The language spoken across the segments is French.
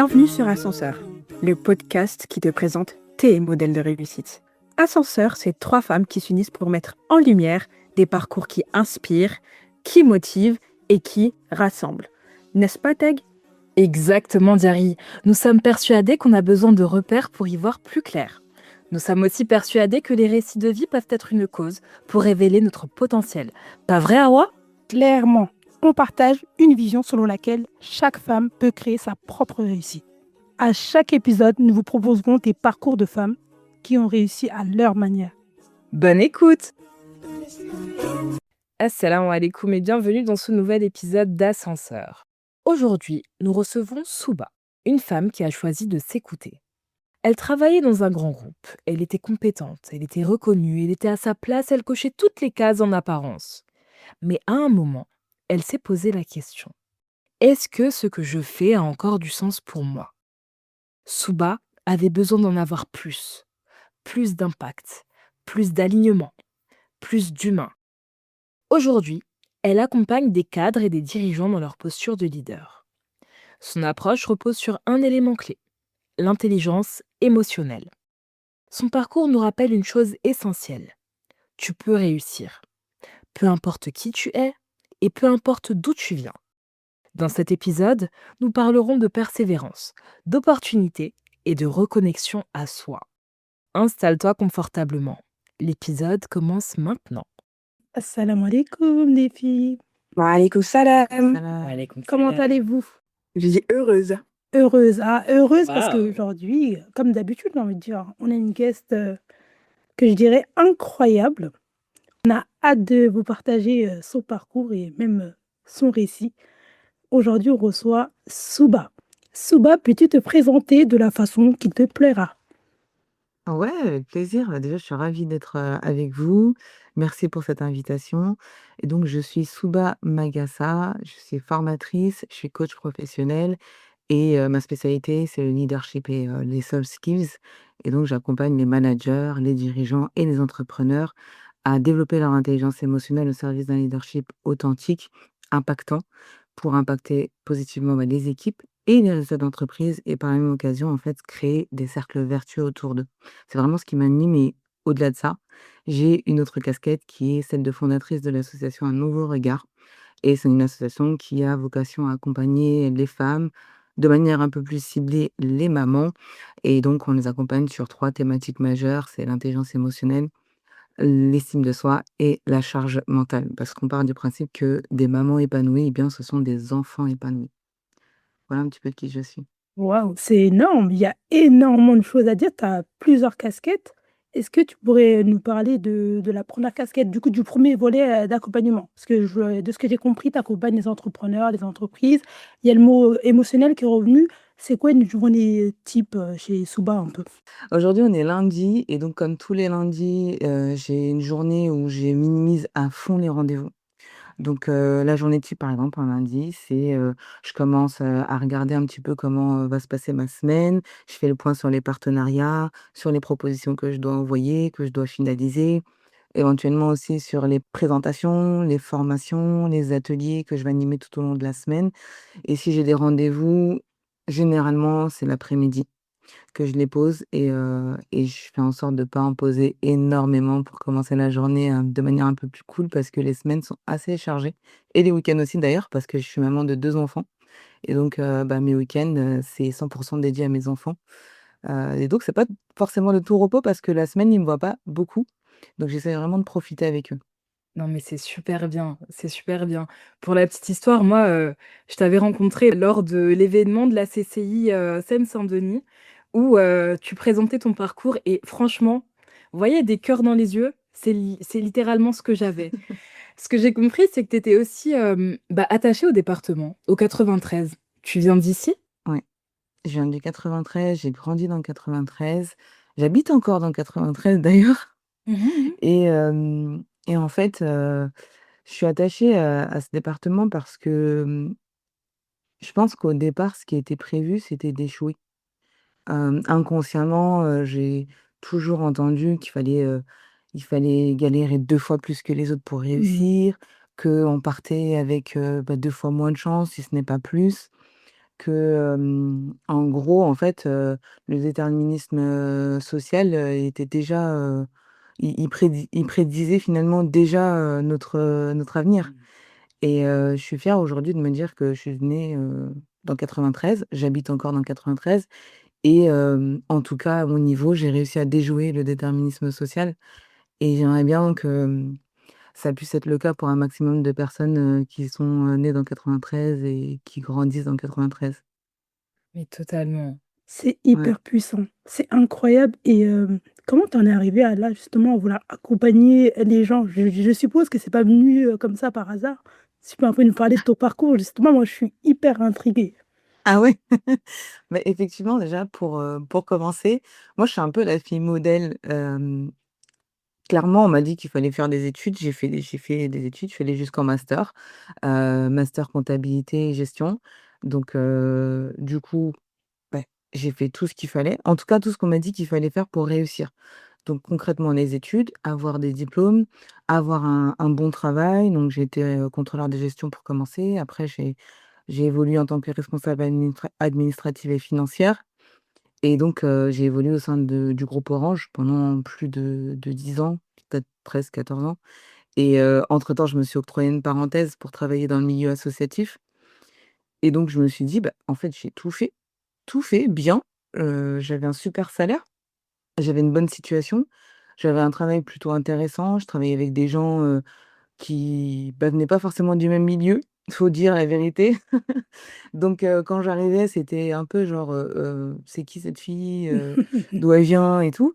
Bienvenue sur Ascenseur, le podcast qui te présente tes modèles de réussite. Ascenseur, c'est 3 femmes qui s'unissent pour mettre en lumière des parcours qui inspirent, qui motivent et qui rassemblent. N'est-ce pas, Teg? Exactement, Diary. Nous sommes persuadés qu'on a besoin de repères pour y voir plus clair. Nous sommes aussi persuadés que les récits de vie peuvent être une cause pour révéler notre potentiel. Pas vrai, Awa? Clairement, on partage une vision selon laquelle chaque femme peut créer sa propre réussite. À chaque épisode, nous vous proposerons des parcours de femmes qui ont réussi à leur manière. Bonne écoute! Assalamu alaikum et bienvenue dans ce nouvel épisode d'Ascenseur. Aujourd'hui, nous recevons Souba, une femme qui a choisi de s'écouter. Elle travaillait dans un grand groupe, elle était compétente, elle était reconnue, elle était à sa place, elle cochait toutes les cases en apparence. Mais à un moment, elle s'est posé la question. Est-ce que ce que je fais a encore du sens pour moi? Souba avait besoin d'en avoir plus d'impact, plus d'alignement, plus d'humain. Aujourd'hui, elle accompagne des cadres et des dirigeants dans leur posture de leader. Son approche repose sur un élément clé, l'intelligence émotionnelle. Son parcours nous rappelle une chose essentielle. Tu peux réussir, peu importe qui tu es et peu importe d'où tu viens. Dans cet épisode, nous parlerons de persévérance, d'opportunité et de reconnexion à soi. Installe-toi confortablement. L'épisode commence maintenant. Assalamu alaikum les filles. Wa alaykoum salam. Comment allez-vous? Je dis heureuse. Heureuse, heureuse parce Wow. qu'aujourd'hui, comme d'habitude, j'ai envie de dire, on a une guest que je dirais incroyable. On a hâte de vous partager son parcours et même son récit. Aujourd'hui, on reçoit Souba. Souba, peux-tu te présenter de la façon qui te plaira? Ouais, avec plaisir. Déjà, je suis ravie d'être avec vous. Merci pour cette invitation. Et donc, je suis Souba Magassa, je suis formatrice, je suis coach professionnel et ma spécialité, c'est le leadership et les soft skills. Et donc, j'accompagne les managers, les dirigeants et les entrepreneurs à développer leur intelligence émotionnelle au service d'un leadership authentique, impactant, pour impacter positivement les équipes et les résultats d'entreprise et par la même occasion, en fait, créer des cercles vertueux autour d'eux. C'est vraiment ce qui m'anime et au-delà de ça, j'ai une autre casquette qui est celle de fondatrice de l'association Un Nouveau Regard et c'est une association qui a vocation à accompagner les femmes, de manière un peu plus ciblée, les mamans et donc on les accompagne sur 3 thématiques majeures, c'est l'intelligence émotionnelle, l'estime de soi et la charge mentale. Parce qu'on part du principe que des mamans épanouies, eh bien, ce sont des enfants épanouis. Voilà un petit peu qui je suis. Waouh, c'est énorme, il y a énormément de choses à dire, tu as plusieurs casquettes. Est-ce que tu pourrais nous parler de la première casquette, du coup, du premier volet, d'accompagnement? Parce que de ce que j'ai compris, tu accompagnes les entrepreneurs, les entreprises. Il y a le mot émotionnel qui est revenu. C'est quoi une journée type, chez Souba un peu? Aujourd'hui, on est lundi et donc comme tous les lundis, j'ai une journée où je minimise à fond les rendez-vous. Donc la journée type, par exemple, un lundi, c'est, je commence, à regarder un petit peu comment, va se passer ma semaine. Je fais le point sur les partenariats, sur les propositions que je dois envoyer, que je dois finaliser, éventuellement aussi sur les présentations, les formations, les ateliers que je vais animer tout au long de la semaine et si j'ai des rendez-vous, généralement, c'est l'après-midi que je les pose et je fais en sorte de pas en poser énormément pour commencer la journée, de manière un peu plus cool parce que les semaines sont assez chargées et les week-ends aussi d'ailleurs parce que je suis maman de 2 enfants et donc mes week-ends, c'est 100 dédié à mes enfants, et donc c'est pas forcément le tout repos parce que la semaine, ils me voient pas beaucoup, donc j'essaie vraiment de profiter avec eux. Non mais c'est super bien, c'est super bien. Pour la petite histoire, moi, je t'avais rencontré lors de l'événement de la CCI, Seine-Saint-Denis où, tu présentais ton parcours et franchement, vous voyez des cœurs dans les yeux? C'est littéralement ce que j'avais. Ce que j'ai compris, c'est que tu étais aussi, attachée au département, au 93. Tu viens d'ici? Ouais, je viens du 93, j'ai grandi dans le 93, j'habite encore dans le 93 d'ailleurs. Mmh mh. Et en fait, je suis attachée à ce département parce que, je pense qu'au départ, ce qui était prévu, c'était d'échouer. Inconsciemment, j'ai toujours entendu il fallait galérer 2 fois plus que les autres pour Mmh. réussir, qu'on partait avec, 2 fois moins de chance, si ce n'est pas plus que, en gros, en fait, le déterminisme, social, était déjà, il prédisait finalement déjà, notre avenir. Et je suis fière aujourd'hui de me dire que je suis née, dans 93, j'habite encore dans 93 et en tout cas, à mon niveau, j'ai réussi à déjouer le déterminisme social et j'aimerais bien que, ça puisse être le cas pour un maximum de personnes, qui sont, nées dans 93 et qui grandissent dans 93. Mais totalement. C'est Ouais. hyper puissant, c'est incroyable et comment tu en es arrivée à là, justement, à vouloir accompagner les gens? Je suppose que c'est pas venu, comme ça par hasard. Si tu peux un peu nous parler de ton parcours, justement, moi je suis hyper intriguée. Ah ouais? Mais effectivement, déjà pour commencer, moi je suis un peu la fille modèle, clairement on m'a dit qu'il fallait faire des études, j'ai fait des études, je suis allée jusqu'en master, master comptabilité et gestion. Donc du coup, ouais, j'ai fait tout ce qu'il fallait, en tout cas tout ce qu'on m'a dit qu'il fallait faire pour réussir. Donc concrètement les études, avoir des diplômes, avoir un bon travail, donc j'ai été, contrôleur de gestion pour commencer. Après j'ai évolué en tant que responsable administrative et financière et donc j'ai évolué au sein du groupe Orange pendant plus de 10 ans, peut-être 13-14 ans et entre-temps, je me suis octroyé une parenthèse pour travailler dans le milieu associatif et donc je me suis dit: «Bah, en fait, j'ai tout fait bien». J'avais un super salaire, j'avais une bonne situation, j'avais un travail plutôt intéressant, je travaillais avec des gens, qui, bah, venaient pas forcément du même milieu, faut dire la vérité. Donc quand j'arrivais, c'était un peu genre, «C'est qui cette fille? D'où elle vient?» et tout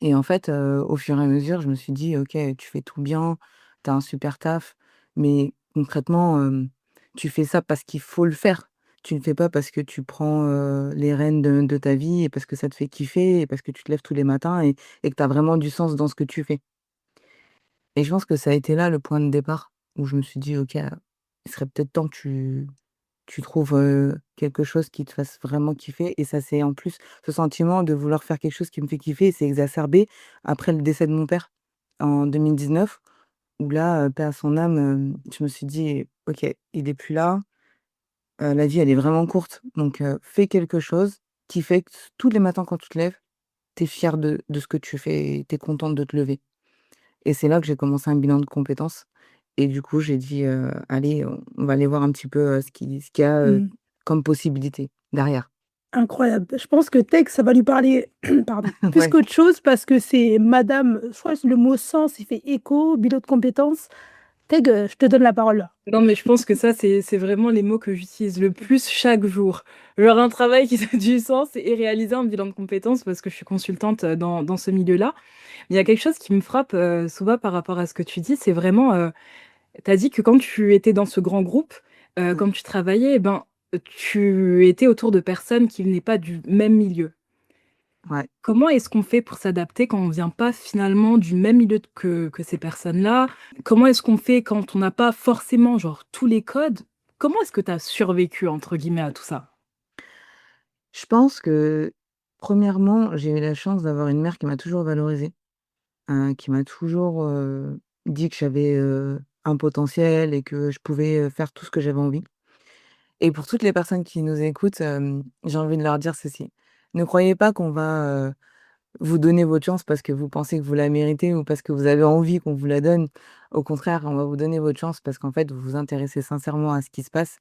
et en fait, au fur et à mesure, je me suis dit: «OK, tu fais tout bien, tu as un super taf, mais concrètement, tu fais ça parce qu'il faut le faire. Tu ne le fais pas parce que tu prends, les rênes de ta vie et parce que ça te fait kiffer et parce que tu te lèves tous les matins et que tu as vraiment du sens dans ce que tu fais». Et je pense que ça a été là le point de départ où je me suis dit: «OK, il serait peut-être temps que tu trouves, quelque chose qui te fasse vraiment kiffer» et ça c'est en plus ce sentiment de vouloir faire quelque chose qui me fait kiffer, c'est exacerbé après le décès de mon père en 2019 où là, paix à son âme, je me suis dit: «OK, il est plus là, la vie elle est vraiment courte donc fais quelque chose qui fait que tous les matins quand tu te lèves, tu es fière de ce que tu fais et tu es contente de te lever». Et c'est là que j'ai commencé un bilan de compétences et du coup, j'ai dit: «Allez, on va aller voir un petit peu, ce qu'il y a, Mmh. comme possibilité derrière». Incroyable. Je pense que tech, ça va lui parler, pardon, plus Ouais, qu'autre chose parce que c'est madame, je crois que le mot sens, il fait écho, bilan de compétences. Tech, je te donne la parole là. Non, mais je pense que ça, c'est vraiment les mots que j'utilise le plus chaque jour. Genre un travail qui a du sens et réaliser un bilan de compétences parce que je suis consultante, dans ce milieu-là. Il y a quelque chose qui me frappe, Souba, par rapport à ce que tu dis, c'est vraiment, tu as dit que quand tu étais dans ce grand groupe, mmh, quand tu travaillais, eh ben, tu étais autour de personnes qui venaient pas du même milieu. ouais. Comment est-ce qu'on fait pour s'adapter quand on vient pas finalement du même milieu que ces personnes-là? Comment est-ce qu'on fait quand on n'a pas forcément, genre, tous les codes? Comment est-ce que tu as «survécu» entre guillemets à tout ça? Je pense que, premièrement, j'ai eu la chance d'avoir une mère qui m'a toujours valorisée, qui m'a toujours, dit que j'avais, un potentiel et que je pouvais, faire tout ce que j'avais envie et pour toutes les personnes qui nous écoutent, j'ai envie de leur dire ceci: ne croyez pas qu'on va, vous donnez votre chance parce que vous pensez que vous la méritez ou parce que vous avez envie qu'on vous la donne. Au contraire, on va vous donner votre chance parce qu'en fait, vous vous intéressez sincèrement à ce qui se passe,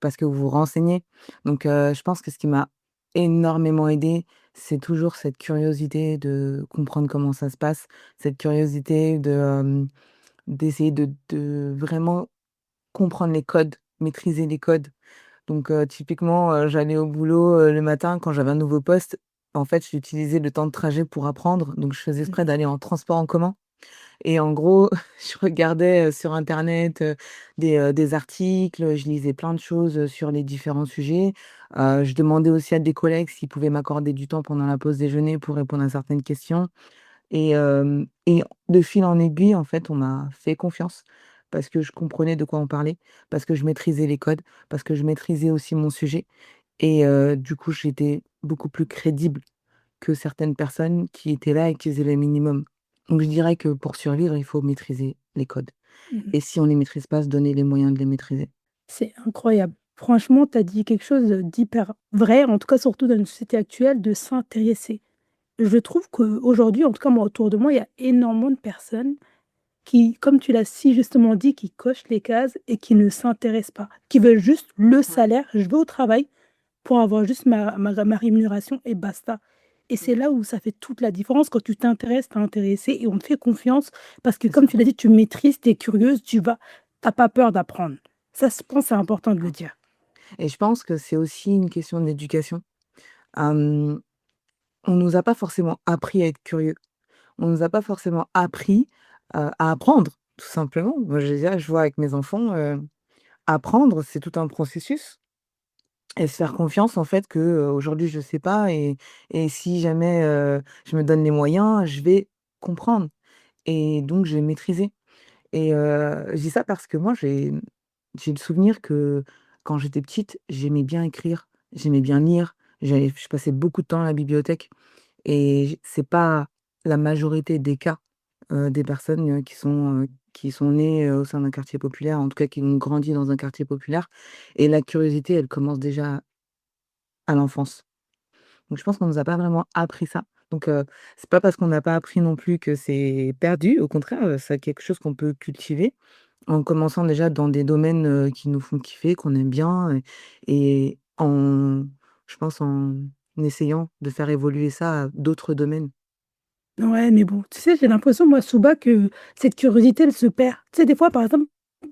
parce que vous vous renseignez. Donc, je pense que ce qui m'a énormément aidée, c'est toujours cette curiosité de comprendre comment ça se passe, cette curiosité d'essayer de vraiment comprendre les codes, maîtriser les codes. Donc typiquement, j'allais au boulot, le matin quand j'avais un nouveau poste, en fait, j'utilisais le temps de trajet pour apprendre, donc je faisais exprès d'aller en transport en commun et en gros, je regardais, sur internet, des articles, je lisais plein de choses, sur les différents sujets. Je demandais aussi à des collègues s'ils pouvaient m'accorder du temps pendant la pause déjeuner pour répondre à certaines questions. Et de fil en aiguille, en fait, on m'a fait confiance parce que je comprenais de quoi on parlait, parce que je maîtrisais les codes, parce que je maîtrisais aussi mon sujet et du coup, j'étais beaucoup plus crédible que certaines personnes qui étaient là et qui faisaient le minimum. Donc je dirais que pour survivre, il faut maîtriser les codes Mmh. et si on les maîtrise pas, se donner les moyens de les maîtriser. C'est incroyable. Franchement, tu as dit quelque chose d'hyper vrai, en tout cas, surtout dans une société actuelle, de s'intéresser. Je trouve qu'aujourd'hui, en tout cas, moi, autour de moi, il y a énormément de personnes qui, comme tu l'as si justement dit, qui cochent les cases et qui ne s'intéressent pas, qui veulent juste le Ouais. salaire. Je vais au travail pour avoir juste ma rémunération et basta. Et Mmh. c'est là où ça fait toute la différence quand tu t'intéresses, tu intéressé et on te fait confiance parce que C'est comme ça. tu l'as dit, tu maîtrises, tu es curieuse, tu vas, t'as pas peur d'apprendre. Ça, je pense, c'est important de le dire. Et je pense que c'est aussi une question d'éducation. Hem, on nous a pas forcément appris à être curieux. On nous a pas forcément appris, à apprendre, tout simplement. Moi, je vois avec mes enfants, apprendre, c'est tout un processus et se faire confiance, en fait, que, aujourd'hui je sais pas et si jamais, je me donne les moyens, je vais comprendre et donc je vais maîtriser et je dis ça parce que moi, j'ai le souvenir que quand j'étais petite, j'aimais bien écrire, j'aimais bien lire, je passais beaucoup de temps à la bibliothèque et c'est pas la majorité des cas, des personnes, qui sont nées, au sein d'un quartier populaire, en tout cas qui ont grandi dans un quartier populaire et la curiosité, elle commence déjà à l'enfance. Donc je pense qu'on nous a pas vraiment appris ça. Donc c'est pas parce qu'on n'a pas appris non plus que c'est perdu, au contraire, c'est quelque chose qu'on peut cultiver en commençant déjà dans des domaines, qui nous font kiffer, qu'on aime bien et en je pense en essayant de faire évoluer ça à d'autres domaines. Ouais, mais bon, tu sais, j'ai l'impression, moi, Souba, que cette curiosité, elle se perd. Tu sais, des fois, par exemple,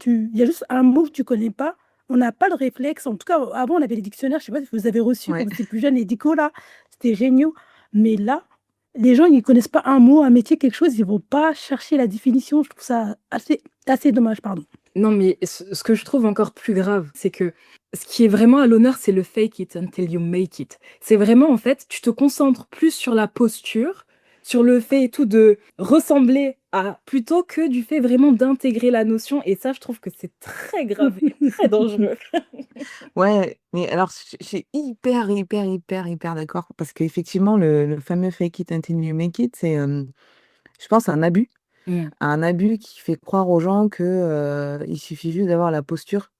il y a juste un mot que tu connais pas, on n'a pas le réflexe. En tout cas, avant, on avait les dictionnaires, je sais pas si vous avez reçu quand Ouais. vous étiez plus jeune, les dicos, là, c'était géniaux. Mais là, les gens, ils connaissent pas un mot, un métier, quelque chose, ils vont pas chercher la définition. Je trouve ça assez dommage, pardon. Non, mais ce que je trouve encore plus grave, c'est que ce qui est vraiment à l'honneur, c'est le fake it until you make it. C'est vraiment, en fait, tu te concentres plus sur la posture, sur le fait et tout de ressembler à, plutôt que du fait vraiment d'intégrer la notion. Et ça, je trouve que c'est très grave et très dangereux. Ouais, mais alors je suis hyper, hyper, hyper, hyper d'accord parce qu'effectivement le fameux fake it until you make it, c'est, je pense Mm. un abus qui fait croire aux gens que, il suffit juste d'avoir la posture.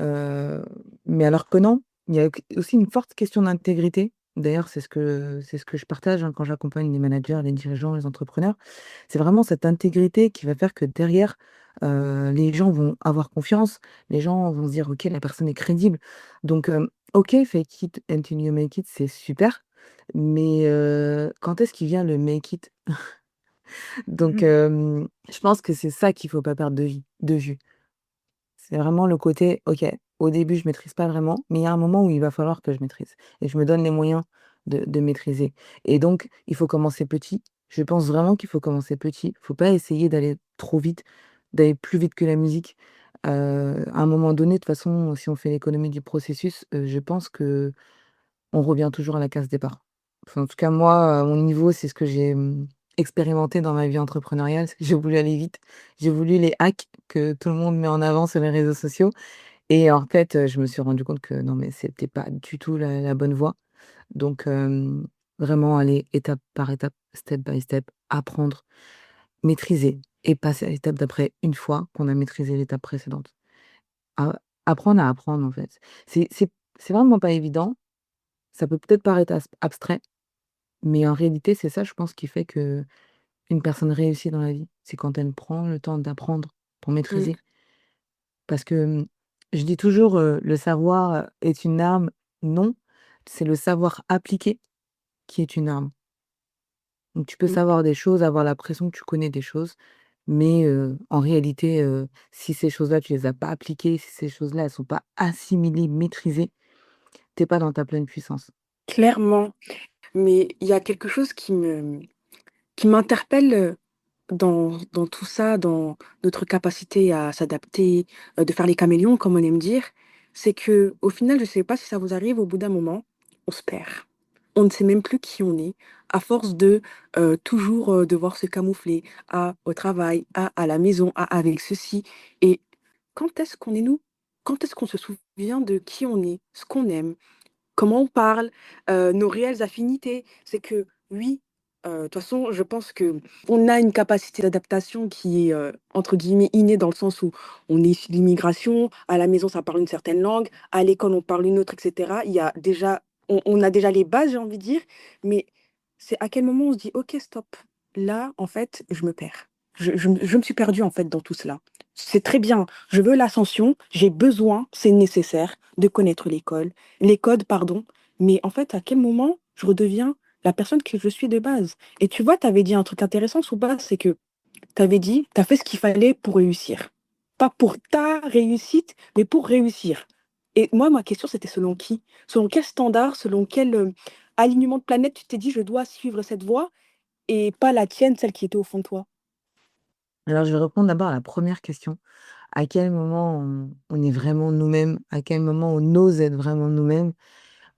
Heu, mais alors que non, il y a aussi une forte question d'intégrité. D'ailleurs, c'est ce que je partage, hein, quand j'accompagne les managers, les dirigeants, les entrepreneurs. C'est vraiment cette intégrité qui va faire que derrière, les gens vont avoir confiance, les gens vont se dire: «OK, la personne est crédible». Donc, OK, fake it until you make it, c'est super, mais, quand est-ce qu'il vient le make it? Donc, je pense que c'est ça qu'il faut pas perdre de vue. C'est vraiment le côté: «OK, au début, je maîtrise pas vraiment, mais il y a un moment où il va falloir que je maîtrise et je me donne les moyens de maîtriser» et donc il faut commencer petit. Je pense vraiment qu'il faut commencer petit. Faut pas essayer d'aller trop vite, d'aller plus vite que la musique. À un moment donné, de toute façon, si on fait l'économie du processus, je pense qu'on revient toujours à la case départ. Enfin, en tout cas, moi, à mon niveau, c'est ce que j'ai, expérimenté dans ma vie entrepreneuriale, c'est que j'ai voulu aller vite. J'ai voulu les hacks que tout le monde met en avant sur les réseaux sociaux et en fait, je me suis rendu compte que non, mais c'était pas du tout la bonne voie. Donc vraiment aller étape par étape, step by step, apprendre, maîtriser et passer à l'étape d'après une fois qu'on a maîtrisé l'étape précédente. A apprendre à apprendre, en fait. C'est vraiment pas évident. Ça peut peut-être paraître abstrait, mais en réalité, c'est ça, je pense, qui fait qu'une personne réussit dans la vie. C'est quand elle prend le temps d'apprendre pour Mmh. maîtriser. Parce que, je dis toujours, le savoir, est une arme. Non, c'est le savoir appliqué qui est une arme. Donc tu peux Mmh. savoir des choses, avoir l'impression que tu connais des choses, mais en réalité, si ces choses-là, tu les as pas appliquées, si ces choses-là, elles sont pas assimilées, maîtrisées, tu pas dans ta pleine puissance. Clairement, mais il y a quelque chose qui m'interpelle, dans tout ça, dans notre capacité à s'adapter, de faire les caméléons comme on aime dire, c'est que au final, je sais pas si ça vous arrive, au bout d'un moment, on se perd. On ne sait même plus qui on est, à force de, toujours, devoir se camoufler, au travail, à la maison, avec ceci et quand est-ce qu'on est nous? Quand est-ce qu'on se souvient de qui on est, ce qu'on aime, comment on parle, nos réelles affinités? C'est que oui, De toute façon, je pense qu'on a une capacité d'adaptation qui est, entre guillemets «innée» dans le sens où on est issu de l'immigration, à la maison ça parle une certaine langue, à l'école on parle une autre et cetera. Il y a déjà on a déjà les bases, j'ai envie de dire, mais c'est à quel moment on se dit: «OK, stop, là, en fait, je me perds. Je me suis perdue, en fait, dans tout cela. C'est très bien, je veux l'ascension, j'ai besoin, c'est nécessaire de connaître les codes, pardon, mais en fait, à quel moment je redeviens la personne que je suis de base?» Et tu vois, tu avais dit un truc intéressant, Souba, c'est que tu avais dit: «Tu as fait ce qu'il fallait pour réussir». Pas pour ta réussite, mais pour réussir. Et moi, ma question, c'était selon qui? Selon quel standard? Selon quel, alignement de planète tu t'es dit: «Je dois suivre cette voie» et pas la tienne, celle qui était au fond de toi? Alors, je vais répondre d'abord à la première question. À quel moment on est vraiment nous-mêmes? À quel moment on ose être vraiment nous-mêmes?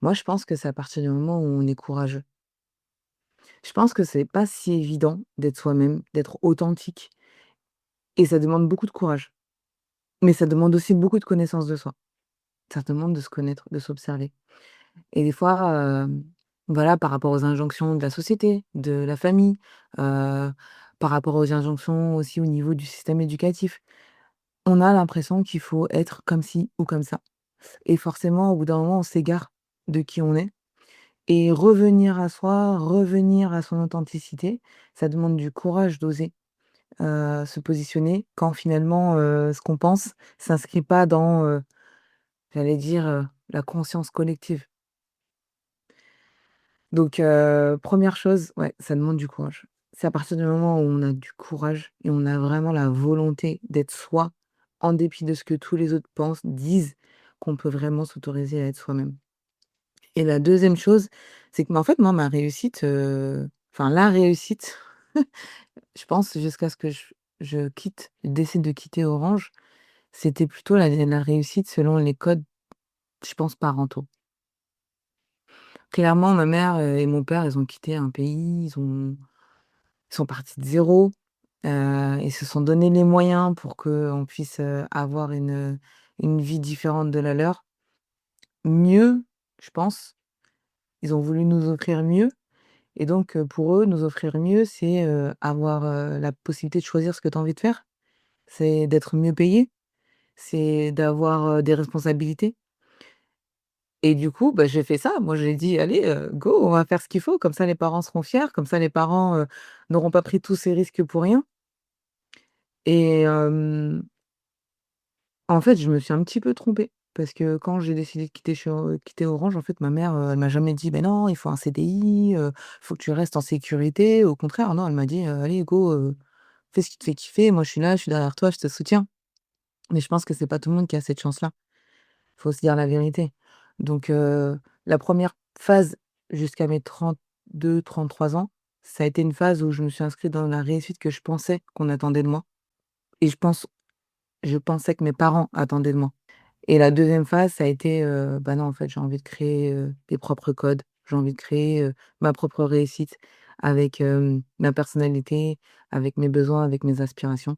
Moi, je pense que c'est à partir du moment où on est courageux. Je pense que c'est pas si évident d'être soi-même, d'être authentique et ça demande beaucoup de courage. Mais ça demande aussi beaucoup de connaissance de soi. Ça demande de se connaître, de s'observer et des fois, voilà, par rapport aux injonctions de la société, de la famille, heu, par rapport aux injonctions aussi au niveau du système éducatif, on a l'impression qu'il faut être comme ci ou comme ça et forcément, au bout d'un moment, on s'égare de qui on est et revenir à soi, revenir à son authenticité, ça demande du courage d'oser, se positionner quand finalement, ce qu'on pense s'inscrit pas dans, j'allais dire, la conscience collective. Donc 1 chose, ouais, ça demande du courage. C'est à partir du moment où on a du courage et on a vraiment la volonté d'être soi, en dépit de ce que tous les autres pensent, disent, qu'on peut vraiment s'autoriser à être soi-même. Et la deuxième chose, c'est que, en fait, moi, ma réussite, enfin la réussite, je pense jusqu'à ce que je décide de quitter Orange, c'était plutôt la réussite selon les codes, je pense, parentaux. Clairement, ma mère, et mon père, ils ont quitté un pays, ils sont partis de zéro, ils se sont donné les moyens pour qu'on puisse, avoir une vie différente de la leur. Mieux, je pense. Ils ont voulu nous offrir mieux et donc pour eux, nous offrir mieux, c'est, avoir, la possibilité de choisir ce que tu as envie de faire. C'est d'être mieux payé, c'est d'avoir, des responsabilités et du coup, bah, j'ai fait ça. Moi, j'ai dit: «Allez, go, on va faire ce qu'il faut, comme ça les parents seront fiers, comme ça les parents, n'auront pas pris tous ces risques pour rien» et en fait, je me suis un petit peu trompée parce que quand j'ai décidé de quitter Orange, en fait, ma mère, elle m'a jamais dit: «Beh non, il faut un CDI, faut que tu restes en sécurité». Au contraire, non, elle m'a dit: «Allez go, fais ce qui te fait kiffer. Moi, je suis derrière toi, je te soutiens». Mais je pense que c'est pas tout le monde qui a cette chance-là. Faut se dire la vérité. Donc la première phase jusqu'à mes 32, 33 ans, ça a été une phase où je me suis inscrite dans la réussite que je pensais qu'on attendait de moi et je pensais que mes parents attendaient de moi. Et la deuxième phase, ça a été, bah, non, en fait, j'ai envie de créer, mes propres codes. J'ai envie de créer, ma propre réussite avec, ma personnalité, avec mes besoins, avec mes aspirations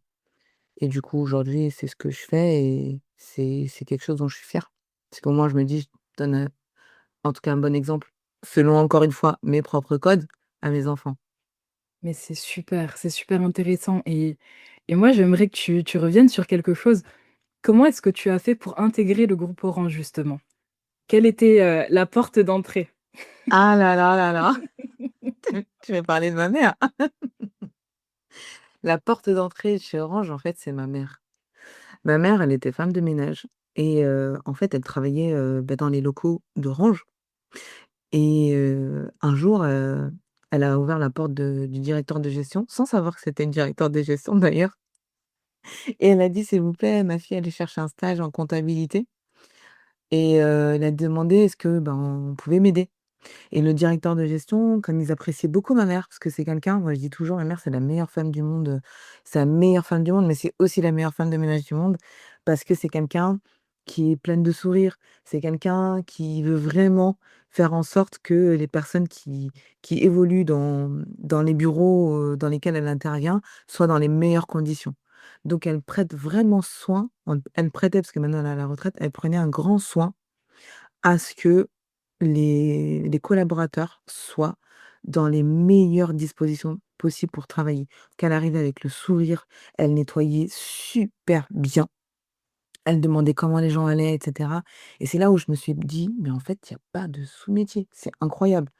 et du coup, aujourd'hui, c'est ce que je fais et c'est quelque chose dont je suis fière. Parce qu'au moins, je me dis: «Je donne, en tout cas un bon exemple, selon encore une fois mes propres codes, à mes enfants». Mais c'est super intéressant et moi j'aimerais que tu reviennes sur quelque chose. Comment est-ce que tu as fait pour intégrer le groupe Orange justement? Quelle était, la porte d'entrée? Ah là là là là! Tu veux parler de ma mère? La porte d'entrée chez Orange, en fait, c'est ma mère. Ma mère, elle était femme de ménage et en fait, elle travaillait, bah, dans les locaux d'Orange et un jour, elle a ouvert la porte du directeur de gestion, sans savoir que c'était une directeur de gestion d'ailleurs et elle a dit: «S'il vous plaît, ma fille, elle cherche un stage en comptabilité» et elle a demandé est-ce que, ben, on pouvait m'aider. Et le directeur de gestion, comme ils appréciaient beaucoup ma mère, parce que c'est quelqu'un, moi je dis toujours: «Ma mère, c'est la meilleure femme du monde, c'est la meilleure femme du monde, mais c'est aussi la meilleure femme de ménage du monde», parce que c'est quelqu'un qui est pleine de sourires. C'est quelqu'un qui veut vraiment faire en sorte que les personnes qui évoluent dans les bureaux, dans lesquels elle intervient, soient dans les meilleures conditions. Donc elle prête vraiment soin, elle prêtait parce que maintenant elle est à la retraite, elle prenait un grand soin à ce que les collaborateurs soient dans les meilleures dispositions possibles pour travailler. Qu'elle arrivait avec le sourire, elle nettoyait super bien, elle demandait comment les gens allaient et cetera et c'est là où je me suis dit: «Mais en fait, il y a pas de sous-métier, c'est incroyable».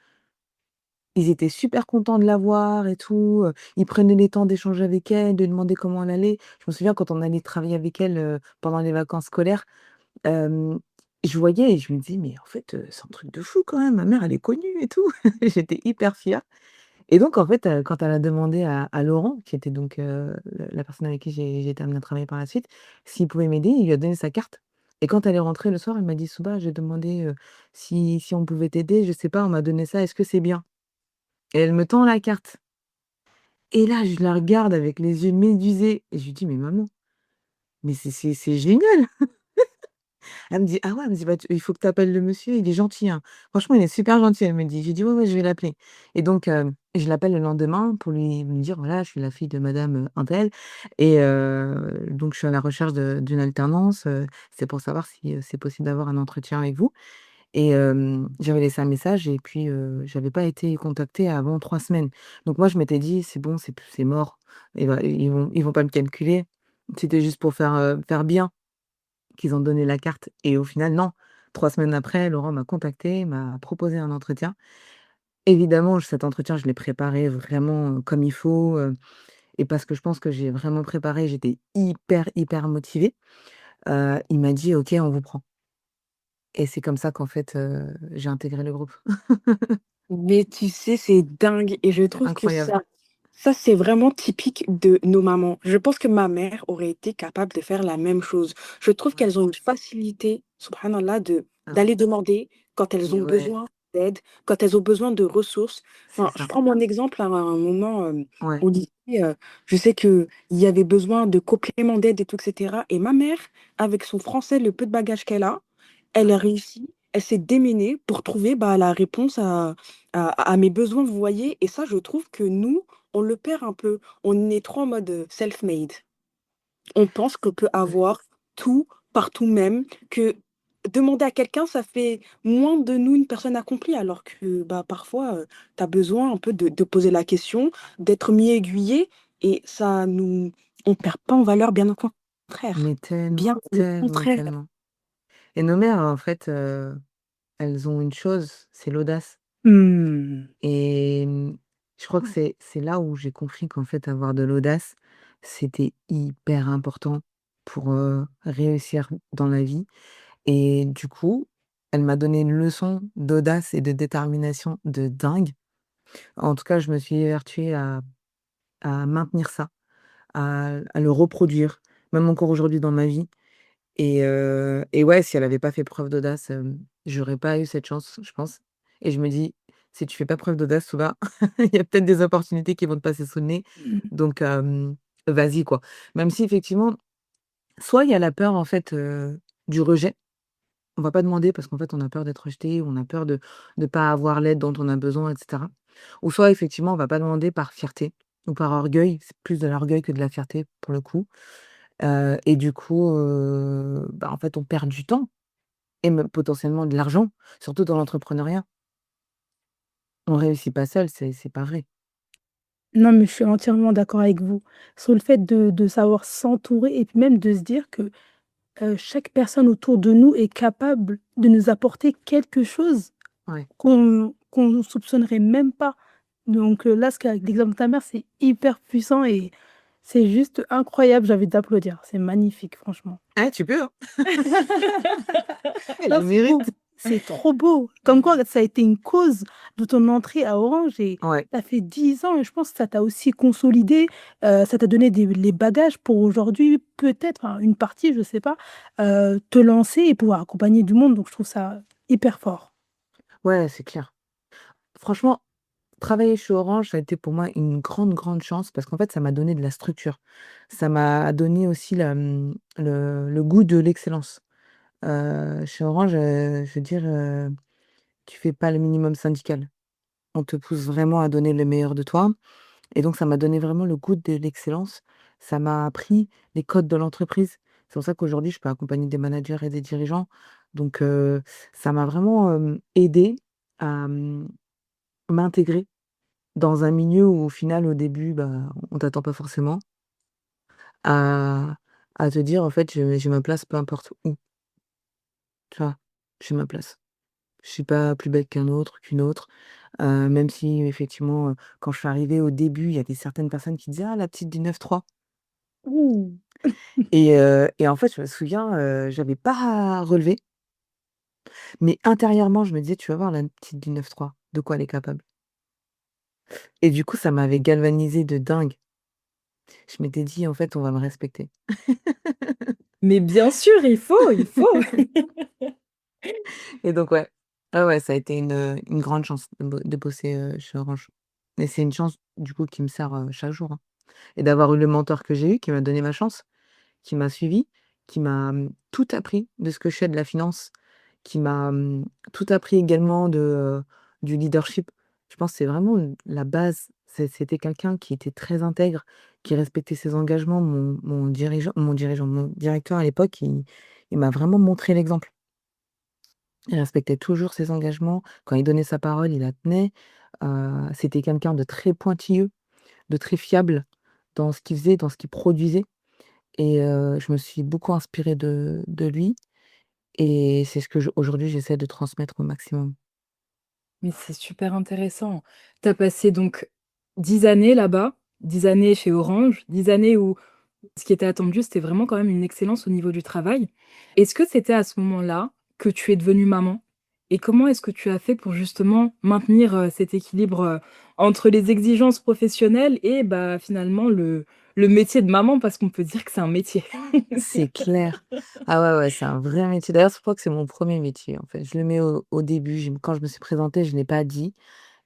Ils étaient super contents de la voir et tout, ils prenaient le temps d'échanger avec elle, de demander comment elle allait. Je me souviens quand on allait travailler avec elle, pendant les vacances scolaires, hem, je voyais et je me disais: «Mais en fait, c'est un truc de fou quand même, ma mère elle est connue et tout». J'étais hyper fière et donc en fait, quand elle a demandé à Laurent, qui était donc, la personne avec qui j'ai été amenée à travailler par la suite, s'il pouvait m'aider, il lui a donné sa carte et quand elle est rentrée le soir, elle m'a dit: «Souba, j'ai demandé, si on pouvait t'aider, je sais pas, on m'a donné ça, est-ce que c'est bien?» Et elle me tend la carte et là, je la regarde avec les yeux médusés et je lui dis: «Mais maman, mais c'est génial!» Elle me dit: «Ah ouais», elle me dit: «Bah, il faut que tu appelles le monsieur, il est gentil, hein. Franchement, il est super gentil», elle me dit. J'ai dit: «Ouais, ouais, je vais l'appeler» et donc je l'appelle le lendemain pour lui dire: «Voilà, je suis la fille de madame, untel et donc je suis à la recherche d'une alternance, c'est pour savoir si, c'est possible d'avoir un entretien avec vous» et j'avais laissé un message et puis, j'avais pas été contactée avant 3 semaines. Donc moi, je m'étais dit: «C'est bon, c'est mort, et bah, ils vont pas me calculer». C'était juste pour faire bien qu'ils ont donné la carte et au final, non. 3 semaines après, Laurent m'a contacté, m'a proposé un entretien. Évidemment, cet entretien, je l'ai préparé vraiment, comme il faut, et parce que je pense que j'ai vraiment préparé, j'étais hyper, hyper motivée. Il m'a dit: «OK, on vous prend» et c'est comme ça qu'en fait, j'ai intégré le groupe. Mais tu sais, c'est dingue et je C'est trouve que incroyable. ça, c'est vraiment typique de nos mamans. Je pense que ma mère aurait été capable de faire la même chose. Je trouve Ouais. qu'elles ont une facilité, subhanallah, Ah ouais d'aller demander quand elles et ont ouais, besoin d'aide, quand elles ont besoin de ressources. c'est Enfin, je ça. prends mon exemple à un moment, Ouais, au lycée, je sais qu'il y avait besoin de compléments d'aide et tout, et cetera. Et ma mère, avec son français, le peu de bagages qu'elle a, elle a réussi, elle s'est démenée pour trouver, bah, la réponse à mes besoins, vous voyez? Et ça, je trouve que nous, on le perd un peu. On est trop en mode, self-made. On pense qu'on peut ouais. avoir tout par nous-mêmes, que demander à quelqu'un, ça fait moins de nous une personne accomplie, alors que, bah, parfois, tu as besoin un peu de poser la question, d'être mieux aiguillé et ça nous on perd pas en valeur, bien au contraire. Mais tellement, Bien au tellement, contraire. tellement et nos mères, en fait, elles ont une chose, c'est l'audace. Mmh. Et je crois que c'est là où j'ai compris qu'en fait, avoir de l'audace, c'était hyper important pour, réussir dans la vie et du coup, elle m'a donné une leçon d'audace et de détermination de dingue. En tout cas, je me suis évertuée à maintenir ça, à le reproduire, même encore aujourd'hui dans ma vie et ouais, si elle avait pas fait preuve d'audace, j'aurais pas eu cette chance, je pense et je me dis: «Si tu fais pas preuve d'audace, Souba, il y a peut-être des opportunités qui vont te passer sous le nez, Mmh. donc vas-y, quoi». Même si effectivement, soit il y a la peur, en fait, du rejet. On va pas demander parce qu'en fait, on a peur d'être rejeté, on a peur de pas avoir l'aide dont on a besoin et cetera. Ou soit effectivement, on va pas demander par fierté ou par orgueil, c'est plus de l'orgueil que de la fierté pour le coup, et du coup, bah, en fait, on perd du temps et même potentiellement de l'argent, surtout dans l'entrepreneuriat. On réussit pas seul, c'est pas vrai. Non, mais je suis entièrement d'accord avec vous sur le fait de savoir s'entourer et puis même de se dire que, chaque personne autour de nous est capable de nous apporter quelque chose Ouais. qu'on ne soupçonnerait même pas. Donc là, ce qu'avec l'exemple de ta mère, c'est hyper puissant et c'est juste incroyable, j'ai envie d'applaudir. C'est magnifique, franchement. Ah, tu peux, hein, elle Non, le c'est beau, mérite. c'est trop beau. Comme quoi ça a été une cause de ton entrée à Orange et Ouais. tu as fait 10 ans et je pense que ça t'a aussi consolidé, ça t'a donné des les bagages pour aujourd'hui peut-être, enfin une partie, je sais pas, te lancer et pouvoir accompagner du monde, donc je trouve ça hyper fort. Ouais, c'est clair. Franchement, travailler chez Orange, ça a été pour moi une grande, grande chance parce qu'en fait, ça m'a donné de la structure. Ça m'a donné aussi le goût de l'excellence. Chez Orange, je veux dire, tu fais pas le minimum syndical. On te pousse vraiment à donner le meilleur de toi et donc ça m'a donné vraiment le goût de l'excellence. Ça m'a appris les codes de l'entreprise. C'est pour ça qu'aujourd'hui, je peux accompagner des managers et des dirigeants. Donc ça m'a vraiment, aidée à, m'intégrer dans un milieu où au final, au début, bah, on t'attend pas forcément, à te dire: «En fait, j'ai ma place peu importe où», tu vois? J'ai ma place. Je suis pas plus belle qu'un autre, qu'une autre, même si effectivement, quand je suis arrivée au début, il y avait certaines personnes qui disaient: «Ah la petite du 9-3». Ouh! Et en fait, je me souviens, j'avais pas relevé, mais intérieurement, je me disais: «Tu vas voir la petite du 9-3, de quoi elle est capable». Et du coup, ça m'avait galvanisée de dingue. Je m'étais dit: «En fait, on va me respecter». Mais bien sûr, il faut. Et donc ouais, ouais, ouais, ça a été une grande chance de bosser, chez Orange. Et c'est une chance, du coup, qui me sert, chaque jour, hein. Et d'avoir eu le mentor que j'ai eu, qui m'a donné ma chance, qui m'a suivi, qui m'a, tout appris de ce que je sais de la finance, qui m'a, tout appris également du leadership. Je pense que c'est vraiment la base. C'était quelqu'un qui était très intègre, qui respectait ses engagements. Mon directeur à l'époque, il m'a vraiment montré l'exemple. Il respectait toujours ses engagements. Quand il donnait sa parole, il la tenait. C'était quelqu'un de très pointilleux, de très fiable dans ce qu'il faisait, dans ce qu'il produisait. Et je me suis beaucoup inspirée de lui et c'est ce que aujourd'hui j'essaie de transmettre au maximum. Mais c'est super intéressant. Tu as passé donc 10 années là-bas, 10 années chez Orange, 10 années où ce qui était attendu, c'était vraiment quand même une excellence au niveau du travail. Est-ce que c'était à ce moment-là que tu es devenue maman? Et comment est-ce que tu as fait pour justement maintenir, cet équilibre, entre les exigences professionnelles et bah, finalement le métier de maman? Parce qu'on peut dire que c'est un métier. C'est clair. Ah ouais, ouais, c'est un vrai métier. D'ailleurs, je crois que c'est mon premier métier, en fait. Je le mets au début, quand je me suis présentée, je ne l'ai pas dit,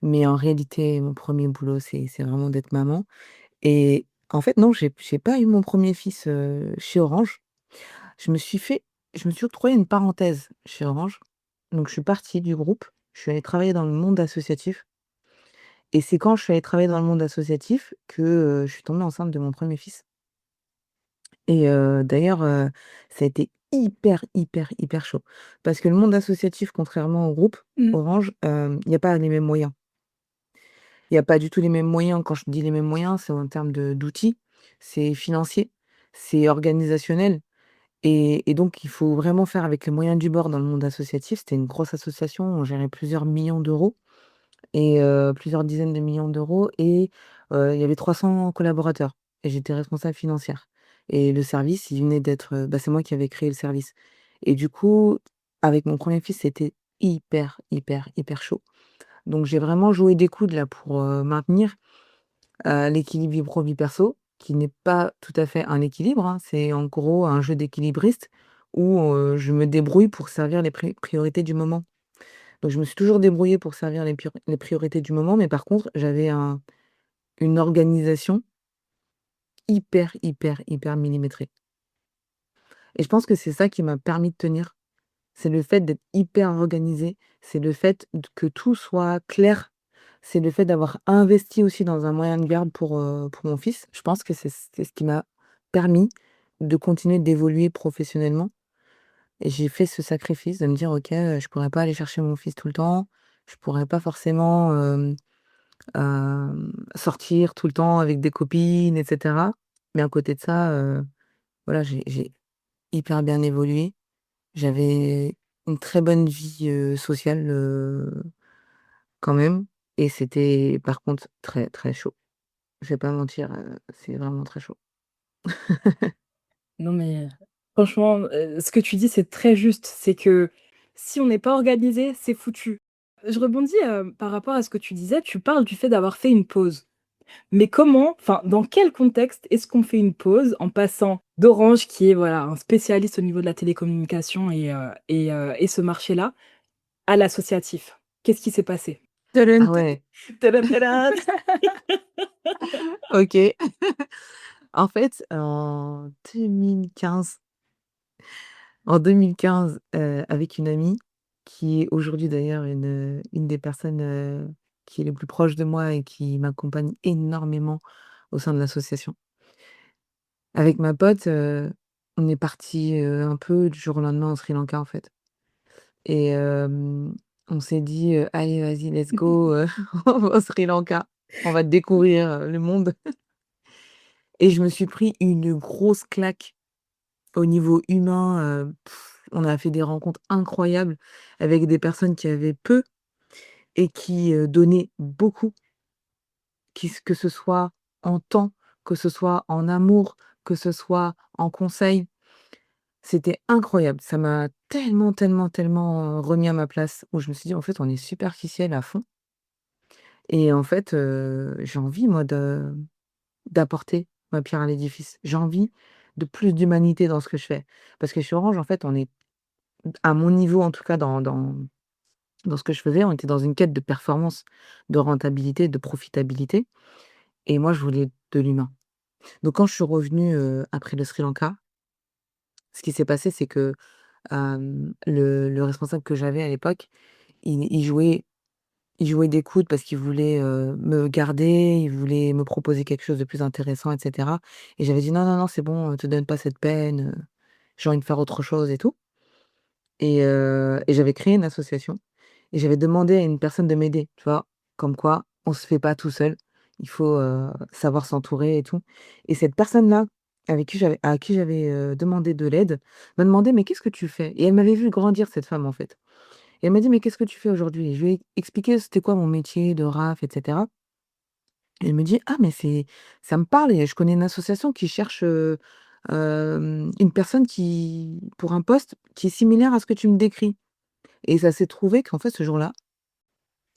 mais en réalité, mon premier boulot, c'est vraiment d'être maman. Et en fait, non, j'ai pas eu mon premier fils, chez Orange. Je me suis fait je me suis octroyé une parenthèse chez Orange. Donc je suis partie du groupe, je suis allée travailler dans le monde associatif et c'est quand je suis allée travailler dans le monde associatif que, je suis tombée enceinte de mon premier fils. Et d'ailleurs, ça a été hyper, hyper, hyper chaud. Parce que le monde associatif, contrairement au groupe Mmh. Orange, il y a pas les mêmes moyens. Il y a pas du tout les mêmes moyens. Quand je dis les mêmes moyens, c'est en termes d'outils, c'est financier, c'est organisationnel. Et donc il faut vraiment faire avec les moyens du bord dans le monde associatif. C'était une grosse association, on gérait plusieurs millions d'euros et plusieurs dizaines de millions d'euros et il y avait 300 collaborateurs et j'étais responsable financière et le service, il venait d'être, bah, c'est moi qui avais créé le service et du coup, avec mon premier fils, c'était hyper, hyper, hyper chaud. Donc j'ai vraiment joué des coudes là pour, maintenir, l'équilibre vie pro, vie perso, qui n'est pas tout à fait un équilibre, hein. C'est en gros un jeu d'équilibriste où, je me débrouille pour servir les priorités du moment. Donc je me suis toujours débrouillée pour servir les priorités du moment, mais par contre, j'avais une organisation hyper, hyper, hyper millimétrée et je pense que c'est ça qui m'a permis de tenir. C'est le fait d'être hyper organisée, c'est le fait que tout soit clair, c'est le fait d'avoir investi aussi dans un moyen de garde pour mon fils. Je pense que c'est ce qui m'a permis de continuer d'évoluer professionnellement et j'ai fait ce sacrifice de me dire: «OK, je pourrais pas aller chercher mon fils tout le temps, je pourrais pas forcément, sortir tout le temps avec des copines et cetera». Mais à côté de ça, voilà, j'ai hyper bien évolué. J'avais une très bonne vie, sociale, quand même et c'était par contre très, très chaud. Je vais pas mentir, c'est vraiment très chaud. Non mais, franchement, ce que tu dis, c'est très juste. C'est que si on n'est pas organisé, c'est foutu. Je rebondis, par rapport à ce que tu disais, tu parles du fait d'avoir fait une pause. Mais comment, enfin, dans quel contexte est-ce qu'on fait une pause en passant d'Orange qui est, voilà, un spécialiste au niveau de la télécommunication et ce marché-là, à l'associatif? Qu'est-ce qui s'est passé? Ah Tadam, ouais, tadam, tadam. OK. En fait, en 2015, avec une amie qui est aujourd'hui d'ailleurs une des personnes, qui est le plus proche de moi et qui m'accompagne énormément au sein de l'association. Avec ma pote, on est parti un peu du jour au lendemain au Sri Lanka, en fait et on s'est dit: «Allez, vas-y, let's go, on va au Sri Lanka». On va découvrir, le monde et je me suis pris une grosse claque au niveau humain, on a fait des rencontres incroyables avec des personnes qui avaient peu et qui, donnaient beaucoup, que ce soit en temps, que ce soit en amour, que ce soit en conseils. C'était incroyable. Ça m'a tellement, tellement, tellement, remis à ma place où je me suis dit: «En fait, on est superficiel à fond» et en fait, j'ai envie moi d'apporter ma pierre à l'édifice. J'ai envie de plus d'humanité dans ce que je fais. Parce que chez Orange, en fait, on est à mon niveau, en tout cas dans ce que je faisais, on était dans une quête de performance, de rentabilité, de profitabilité et moi, je voulais de l'humain. Donc quand je suis revenue, après le Sri Lanka, ce qui s'est passé, c'est que, le responsable que j'avais à l'époque, il jouait des coudes parce qu'il voulait, me garder, il voulait me proposer quelque chose de plus intéressant et cetera et j'avais dit: «Non, non, non, c'est bon, te donne pas cette peine, j'ai envie de faire autre chose et tout» et j'avais créé une association et j'avais demandé à une personne de m'aider, tu vois? Comme quoi, on se fait pas tout seul, il faut, savoir s'entourer et tout et cette personne-là, à qui j'avais, demandé de l'aide, m'a demandé: «Mais qu'est-ce que tu fais?» et elle m'avait vu grandir cette femme, en fait et elle m'a dit: «Mais qu'est-ce que tu fais aujourd'hui?» et je lui ai expliqué c'était quoi mon métier de RAF et cetera et elle me dit: «Ah mais ça me parle et je connais une association qui cherche, une personne qui pour un poste qui est similaire à ce que tu me décris» et ça s'est trouvé qu'en fait, ce jour-là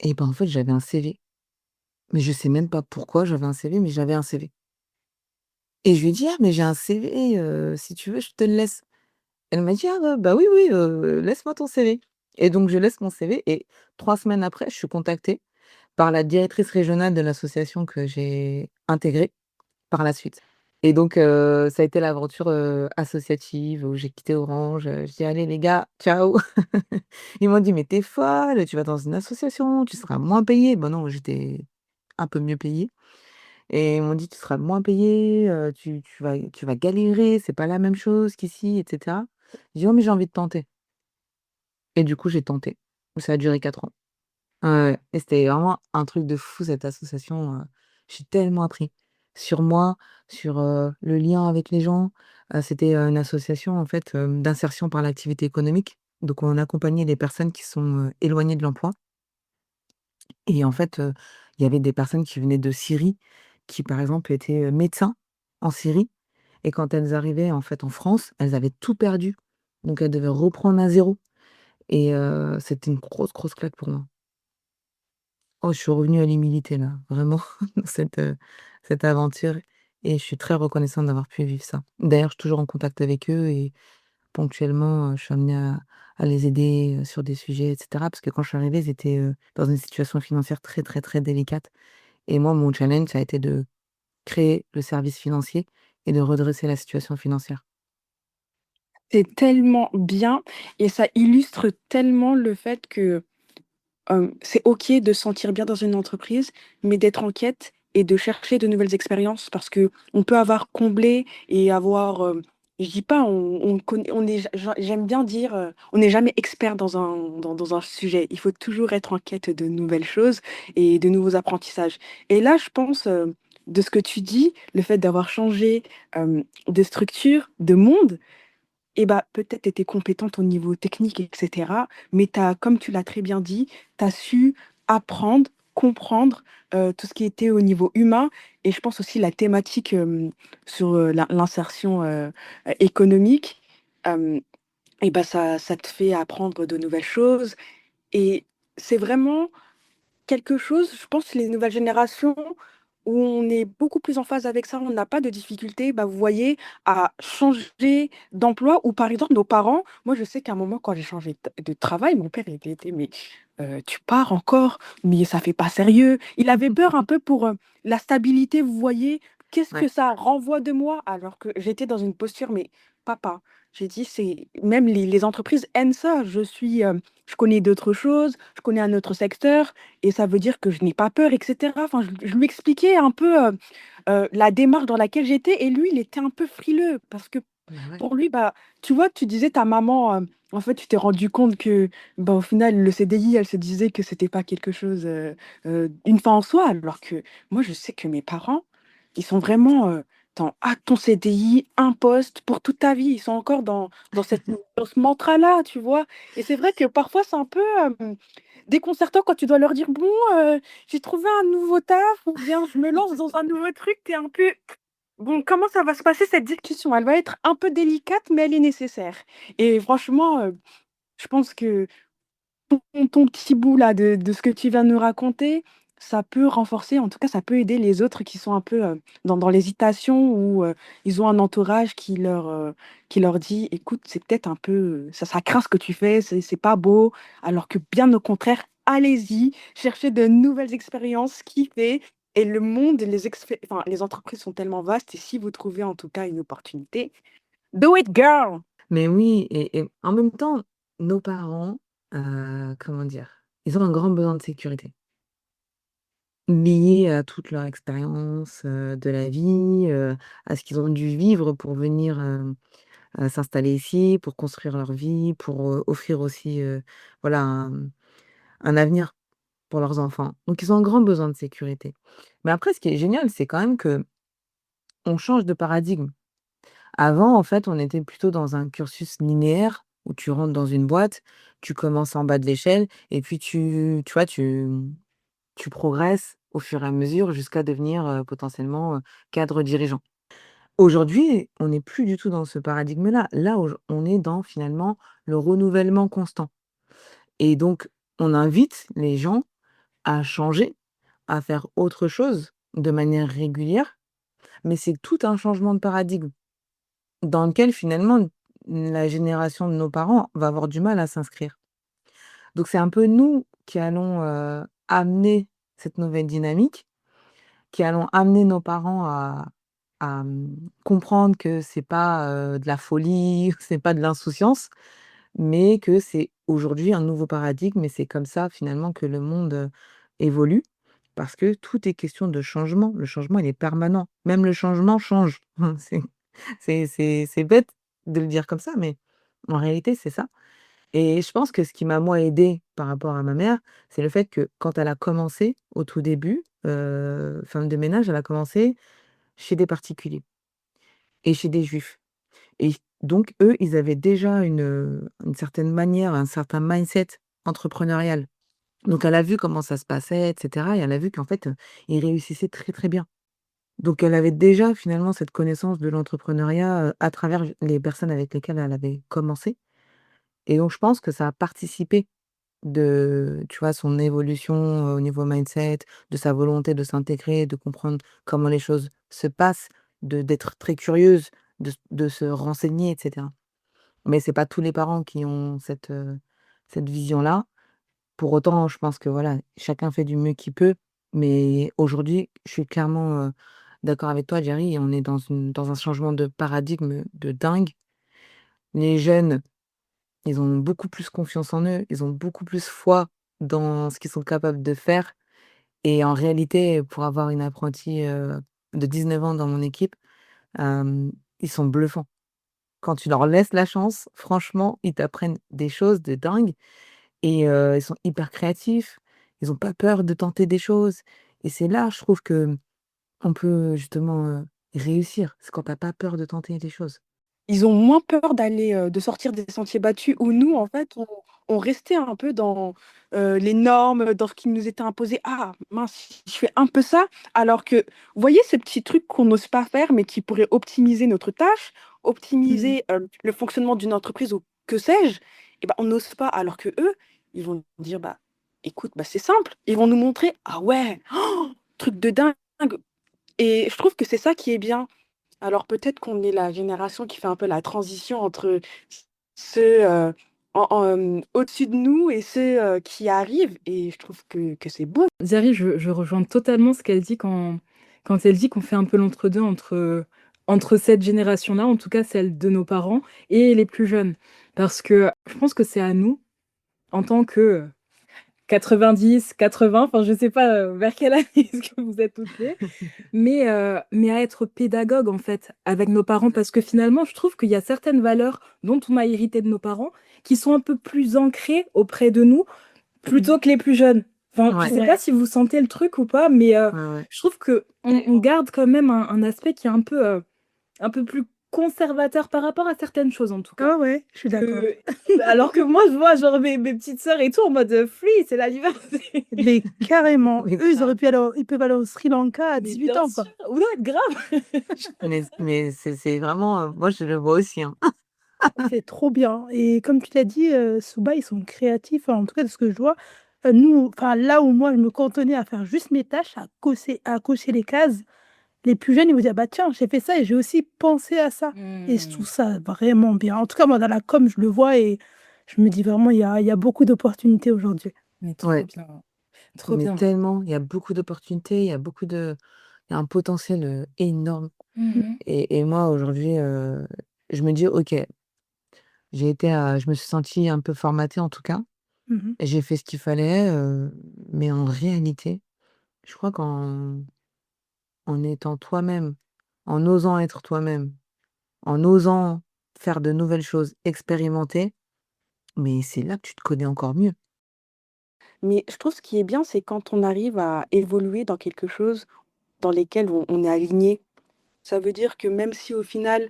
et ben, en fait, j'avais un CV. Mais je sais même pas pourquoi j'avais un CV, mais j'avais un CV et je lui ai dit: «Ah mais j'ai un CV, si tu veux, je te le laisse». Elle m'a dit: «Ah bah, oui, oui, laisse-moi ton CV» et donc je laisse mon CV et 3 semaines après, je suis contactée par la directrice régionale de l'association que j'ai intégrée par la suite et donc ça a été l'aventure, associative où j'ai quitté Orange, je dis: «Allez les gars, ciao». Ils m'ont dit: «Mais tu es folle, tu vas dans une association, tu seras moins payée». Bah non, j'étais un peu mieux payée. Et ils m'ont dit: «Tu seras moins payé, tu vas galérer, c'est pas la même chose qu'ici» et cetera. J'ai dit: «Oh mais j'ai envie de tenter» et du coup j'ai tenté. Ça a duré 4 ans. Ouais, ouais et c'était vraiment un truc de fou cette association, j'ai tellement appris sur moi, sur, le lien avec les gens. C'était, une association en fait, d'insertion par l'activité économique. Donc on accompagnait les personnes qui sont, éloignées de l'emploi et en fait, il y avait des personnes qui venaient de Syrie, qui par exemple étaient, médecins en Syrie et quand elles arrivaient en fait en France, elles avaient tout perdu. Donc elles devaient reprendre à zéro et c'était une grosse, grosse claque pour moi. Oh, je suis revenue à l'humilité là, vraiment dans cette aventure et je suis très reconnaissante d'avoir pu vivre ça. D'ailleurs, je suis toujours en contact avec eux et ponctuellement, je suis amenée à les aider, sur des sujets et cetera. Parce que quand je suis arrivée, ils étaient, dans une situation financière très, très, très délicate et moi, mon challenge, ça a été de créer le service financier et de redresser la situation financière. C'est tellement bien et ça illustre tellement le fait que c'est OK de se sentir bien dans une entreprise, mais d'être en quête et de chercher de nouvelles expériences parce qu'on peut avoir comblé et avoir, je dis pas on connaît on est j'aime bien dire, on n'est jamais expert dans un sujet. Il faut toujours être en quête de nouvelles choses et de nouveaux apprentissages et là, je pense, de ce que tu dis, le fait d'avoir changé, de structure, de monde, et bah, peut-être tu étais compétente au niveau technique et cetera, mais tu comme tu l'as très bien dit, tu as su apprendre, comprendre, tout ce qui était au niveau humain et je pense aussi la thématique, sur, l'insertion, économique, hem et bah, ça te fait apprendre de nouvelles choses et c'est vraiment quelque chose, je pense, les nouvelles générations où on est beaucoup plus en phase avec ça, on n'a pas de difficulté, bah, vous voyez, à changer d'emploi ou par exemple nos parents, moi je sais qu'à un moment quand j'ai changé de travail, mon père il était: «Mais, tu pars encore? Mais ça fait pas sérieux». Il avait peur un peu pour, la stabilité, vous voyez? Qu'est-ce Ouais, que ça renvoie de moi? Alors que j'étais dans une posture: «Mais papa», j'ai dit: «C'est même les entreprises aiment ça, je connais d'autres choses, je connais un autre secteur, et ça veut dire que je n'ai pas peur et cetera». Enfin, je lui expliquais un peu, la démarche dans laquelle j'étais et lui, il était un peu frileux parce que bah, ouais. pour lui, bah, tu vois, tu disais ta maman, En fait, tu t'es rendu compte que, bah, au final, le CDI, elle se disait que c'était pas quelque chose, une fin en soi, alors que moi, je sais que mes parents, ils sont vraiment, dans: «Ah, ton CDI, un poste pour toute ta vie». Ils sont encore dans cette dans ce mantra-là, tu vois? Et c'est vrai que parfois, c'est un peu, déconcertant quand tu dois leur dire: «Bon, j'ai trouvé un nouveau taf» ou bien «Je me lance dans un nouveau truc». Tu es un peu: «Bon, comment ça va se passer cette discussion?» Elle va être un peu délicate, mais elle est nécessaire. Et franchement, je pense que ton petit bout là de ce que tu viens de nous raconter, ça peut renforcer, en tout cas, ça peut aider les autres qui sont un peu, dans l'hésitation ou, ils ont un entourage qui leur dit: «Écoute, c'est peut-être un peu, ça craint ce que tu fais, c'est pas beau». Alors que bien au contraire, allez-y, cherchez de nouvelles expériences, kiffez et le monde, les entreprises sont tellement vastes et si vous trouvez en tout cas une opportunité, do it girl! Mais oui et en même temps, nos parents, comment dire? Ils ont un grand besoin de sécurité, lié à toute leur expérience, de la vie, à ce qu'ils ont dû vivre pour venir, s'installer ici, pour construire leur vie, pour, offrir aussi, voilà un avenir pour leurs enfants. Donc ils ont un grand besoin de sécurité. Mais après ce qui est génial, c'est quand même qu'on change de paradigme. Avant, en fait, on était plutôt dans un cursus linéaire où tu rentres dans une boîte, tu commences en bas de l'échelle et puis tu vois, tu progresses au fur et à mesure jusqu'à devenir, potentiellement, cadre dirigeant. Aujourd'hui, on n'est plus du tout dans ce paradigme-là. Là, on est dans finalement le renouvellement constant et donc on invite les gens à changer, à faire autre chose de manière régulière, mais c'est tout un changement de paradigme. Dans lequel finalement, la génération de nos parents va avoir du mal à s'inscrire. Donc c'est un peu nous qui allons, amener cette nouvelle dynamique, qui allons amener nos parents à comprendre que c'est pas, de la folie, que c'est pas de l'insouciance, mais que c'est aujourd'hui un nouveau paradigme et c'est comme ça finalement que le monde, évolue. Parce que tout est question de changement. Le changement, il est permanent. Même le changement change. C'est bête de le dire comme ça, mais en réalité, c'est ça et je pense que ce qui m'a, moi, aidée par rapport à ma mère, c'est le fait que quand elle a commencé, au tout début, femme de ménage, elle a commencé chez des particuliers et chez des juifs et donc eux, ils avaient déjà une certaine manière, un certain mindset entrepreneurial. Donc elle a vu comment ça se passait et cetera et elle a vu qu'en fait, ils réussissaient très, très bien. Donc elle avait déjà finalement cette connaissance de l'entrepreneuriat, à travers les personnes avec lesquelles elle avait commencé et donc je pense que ça a participé de, tu vois, son évolution, au niveau mindset, de sa volonté de s'intégrer, de comprendre comment les choses se passent, d'être très curieuse, de se renseigner et cetera. Mais c'est pas tous les parents qui ont cette vision-là. Pour autant, je pense que voilà, chacun fait du mieux qu'il peut, mais aujourd'hui, je suis clairement, d'accord avec toi, Jerry, on est dans un changement de paradigme de dingue. Les jeunes, ils ont beaucoup plus confiance en eux, ils ont beaucoup plus foi dans ce qu'ils sont capables de faire et en réalité, pour avoir une apprentie, de 19 ans dans mon équipe, ils sont bluffants. Quand tu leur laisses la chance, franchement, ils t'apprennent des choses de dingue et ils sont hyper créatifs, ils ont pas peur de tenter des choses et c'est là, je trouve que on peut justement, réussir. C'est quand tu as pas peur de tenter des choses. Ils ont moins peur d'aller, de sortir des sentiers battus où nous, en fait, on restait un peu dans, les normes, dans ce qui nous était imposé. «Ah mince, je fais un peu ça», alors que, vous voyez ces petits trucs qu'on n'ose pas faire, mais qui pourraient optimiser notre tâche, Mmh. optimiser, le fonctionnement d'une entreprise ou que sais-je? Et ben on n'ose pas, alors que eux ils vont dire: «Bah, écoute, bah, c'est simple». Ils vont nous montrer: «Ah ouais, truc de dingue» et je trouve que c'est ça qui est bien. Alors peut-être qu'on est la génération qui fait un peu la transition entre ceux, au-dessus de nous et ceux, qui arrivent et je trouve que c'est beau. Zari, je rejoins totalement ce qu'elle dit quand elle dit qu'on fait un peu l'entre-deux entre cette génération-là, en tout cas celle de nos parents, et les plus jeunes. Parce que je pense que c'est à nous, en tant que 90, 80, enfin je sais pas, vers quelle année est-ce que vous êtes toutes nées, mais à être pédagogue, en fait, avec nos parents. Parce que finalement, je trouve qu'il y a certaines valeurs dont on a hérité de nos parents, qui sont un peu plus ancrées auprès de nous, plutôt que les plus jeunes. Enfin, je Ouais, sais pas Ouais. si vous sentez le truc ou pas, mais ouais, ouais. je trouve qu'on garde quand même un aspect qui est un peu plus conservateur par rapport à certaines choses, en tout cas. Ah ouais, je suis d'accord. Que alors que moi, je vois genre mes petites sœurs et tout en mode, «Free, c'est la liberté!» Mais carrément, Mais eux, grave. ils peuvent aller au Sri Lanka à Mais 18 bien ans, sûr! quoi. Ouais, grave! Mais c'est vraiment, moi je le vois aussi, hein. C'est trop bien et comme tu l'as dit, Souba, ils sont créatifs, enfin, en tout cas de ce que je vois. Nous, enfin, là où moi je me cantonnais à faire juste mes tâches, à cocher les cases, les plus jeunes, ils vont dire: «Bah, tiens, j'ai fait ça et j'ai aussi pensé à ça» et je trouve Mmh. ça vraiment bien. En tout cas, moi, dans la com, je le vois et je me dis vraiment, il y a beaucoup d'opportunités aujourd'hui. Mais trop Ouais, bien, trop mais bien. tellement, il y a beaucoup d'opportunités, il y a un potentiel, énorme Mmh. et moi aujourd'hui, je me dis: «OK, je me suis sentie un peu formatée en tout cas Mmh. et j'ai fait ce qu'il fallait», mais en réalité, je crois en étant toi-même, en osant être toi-même, en osant faire de nouvelles choses, expérimenter, mais c'est là que tu te connais encore mieux. Mais je trouve ce qui est bien, c'est quand on arrive à évoluer dans quelque chose dans lesquels on est aligné. Ça veut dire que même si au final,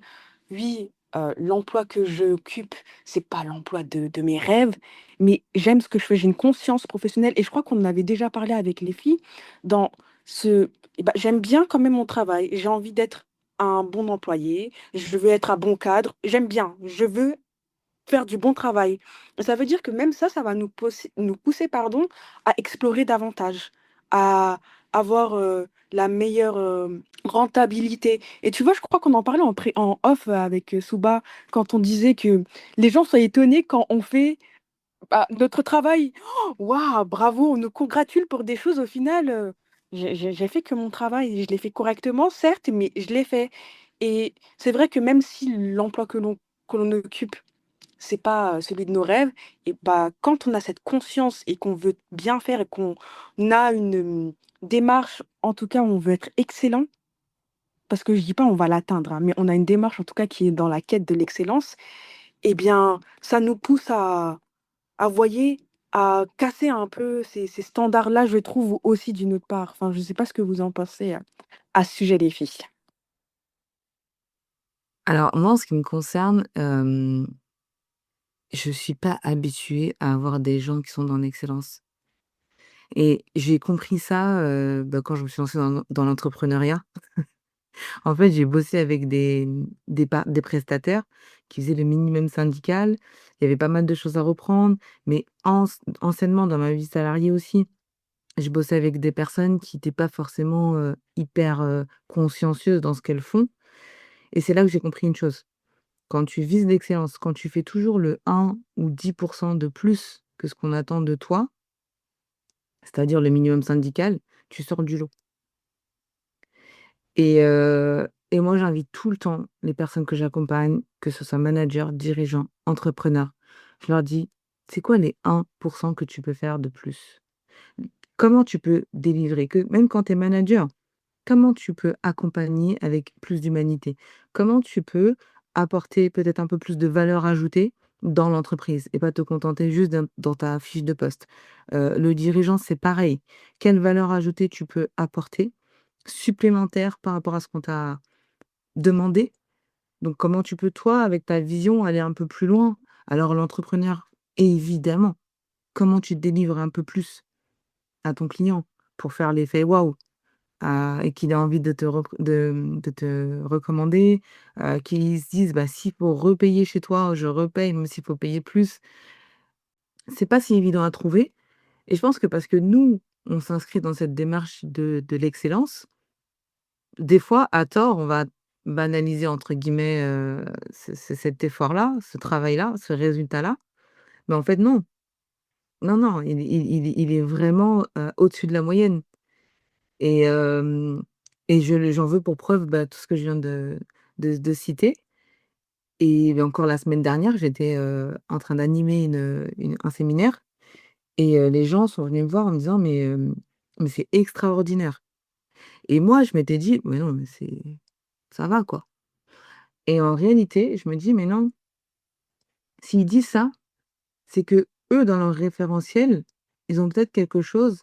oui, l'emploi que j'occupe, c'est pas l'emploi de mes rêves, mais j'aime ce que je fais, j'ai une conscience professionnelle et je crois qu'on en avait déjà parlé avec les filles dans ce j'aime bien quand même mon travail, j'ai envie d'être un bon employé, je veux être un bon cadre, j'aime bien, je veux faire du bon travail. Ça veut dire que même ça va nous pousser, pardon, à explorer davantage, à avoir, la meilleure, rentabilité et tu vois, je crois qu'on en parlait en off avec, Souba, quand on disait que les gens sont étonnés quand on fait, notre travail. Waouh, bravo, on nous congratule pour des choses au final, j'ai fait que mon travail, je l'ai fait correctement certes, mais je l'ai fait et c'est vrai que même si l'emploi que l'on occupe c'est pas, celui de nos rêves et quand on a cette conscience et qu'on veut bien faire et qu'on a une, démarche, en tout cas, on veut être excellent, parce que je dis pas on va l'atteindre, hein, mais on a une démarche en tout cas qui est dans la quête de l'excellence et bien, ça nous pousse à voyez, à casser un peu ces standards-là, je trouve aussi d'une autre part. Enfin, je sais pas ce que vous en pensez, à ce sujet les filles? Alors moi, en ce qui me concerne, je suis pas habituée à avoir des gens qui sont dans l'excellence et j'ai compris ça, quand je me suis lancée dans l'entrepreneuriat. En fait, j'ai bossé avec des prestataires qui faisaient le minimum syndical. Il y avait pas mal de choses à reprendre, mais anciennement dans ma vie salariée aussi, je bossais avec des personnes qui étaient pas forcément, hyper, consciencieuses dans ce qu'elles font et c'est là que j'ai compris une chose. Quand tu vises l'excellence, quand tu fais toujours le 1 ou 10 de plus que ce qu'on attend de toi, c'est-à-dire le minimum syndical, tu sors du lot et moi, j'invite tout le temps les personnes que j'accompagne, que ce soit managers, dirigeants, entrepreneurs, je leur dis: «C'est quoi les 1 que tu peux faire de plus? Comment tu peux délivrer?» que même quand tu es manager, comment tu peux accompagner avec plus d'humanité? Comment tu peux apporter peut-être un peu plus de valeur ajoutée dans l'entreprise et pas te contenter juste dans ta fiche de poste? Le dirigeant, c'est pareil. Quelle valeur ajoutée tu peux apporter supplémentaire par rapport à ce qu'on t'a demandé? Donc comment tu peux, toi, avec ta vision, aller un peu plus loin? Alors l'entrepreneur, évidemment, comment tu délivres un peu plus à ton client pour faire l'effet waouh? Et qu'il ait envie de te recommander, qu'il se dise: «Bah, s'il faut repayer chez toi, je repaye, même s'il faut payer plus». C'est pas si évident à trouver et je pense que parce que nous, on s'inscrit dans cette démarche de l'excellence, des fois, à tort, on va «banaliser» entre guillemets, cet effort-là, ce travail-là, ce résultat-là. Mais en fait non. Non, non, il est vraiment, au-dessus de la moyenne. Et j'en veux pour preuve, tout ce que je viens de citer et encore la semaine dernière, j'étais, en train d'animer un séminaire Et les gens sont venus me voir en me disant: Mais c'est extraordinaire» et moi, je m'étais dit: «Mais non, mais ça va, quoi» et en réalité, je me dis: «Mais non, s'ils disent ça, c'est que eux dans leur référentiel, ils ont peut-être quelque chose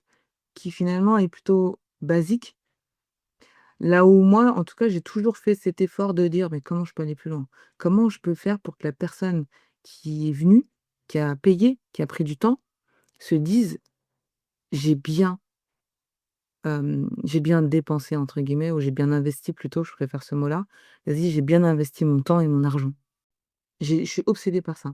qui finalement est plutôt basique». Là où moi, en tout cas, j'ai toujours fait cet effort de dire: «Mais comment je peux aller plus loin? Comment je peux faire pour que la personne qui est venue, qui a payé, qui a pris du temps, se dise: "J'ai bien, j'ai bien dépensé" entre guillemets ou «j'ai bien investi» plutôt, je préfère ce mot-là. Vas-y, j'ai bien investi mon temps et mon argent». Je suis obsédée par ça.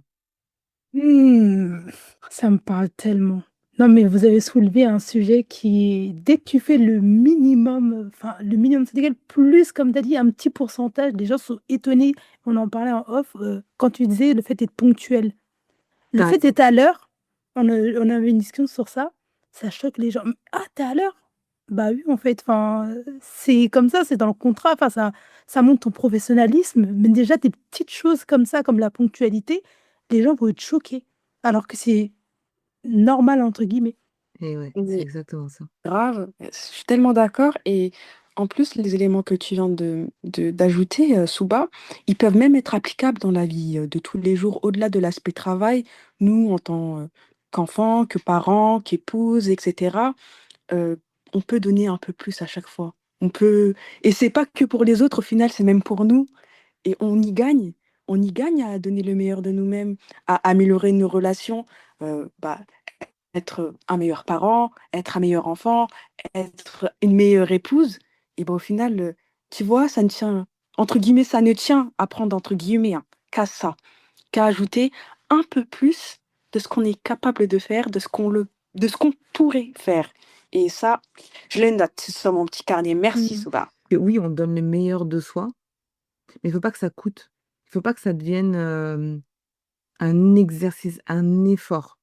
Mmh, ça me parle tellement. Non, mais vous avez soulevé un sujet qui, dès que tu fais le minimum, enfin, le minimum syndical plus, comme tu as dit, un petit pourcentage, les gens sont étonnés. On en parlait en off, quand tu disais le fait d'être ponctuel. Tu Le fait raison. d'être à l'heure, on avait une discussion sur ça choque les gens. «Ah, tu es à l'heure?» Bah oui, en fait, enfin, c'est comme ça, c'est dans le contrat, enfin, ça montre ton professionnalisme, mais déjà des petites choses comme ça, comme la ponctualité, les gens vont être choqués, alors que c'est «normal» entre guillemets. Et ouais, c'est Mais exactement ça. grave, je suis tellement d'accord et en plus, les éléments que tu viens d'ajouter, Souba, ils peuvent même être applicables dans la vie, de tous les jours, au-delà de l'aspect travail. Nous, en tant, qu'enfants, que parents, qu'épouses et cetera, on peut donner un peu plus à chaque fois. On peut et c'est pas que pour les autres, au final, c'est même pour nous et on y gagne. On y gagne à donner le meilleur de nous-mêmes, à améliorer nos relations, bah, être un meilleur parent, être un meilleur enfant, être une meilleure épouse et bah, au final, tu vois, ça ne tient entre guillemets, «ça ne tient» à prendre entre guillemets, hein, qu'à ça, qu'à ajouter un peu plus de ce qu'on est capable de faire, de ce qu'on pourrait faire et ça, je le note sur mon petit carnet. Merci Mmh. Souba. Et oui, on donne le meilleur de soi, mais il faut pas que ça coûte. Il faut pas que ça devienne, un exercice, un effort.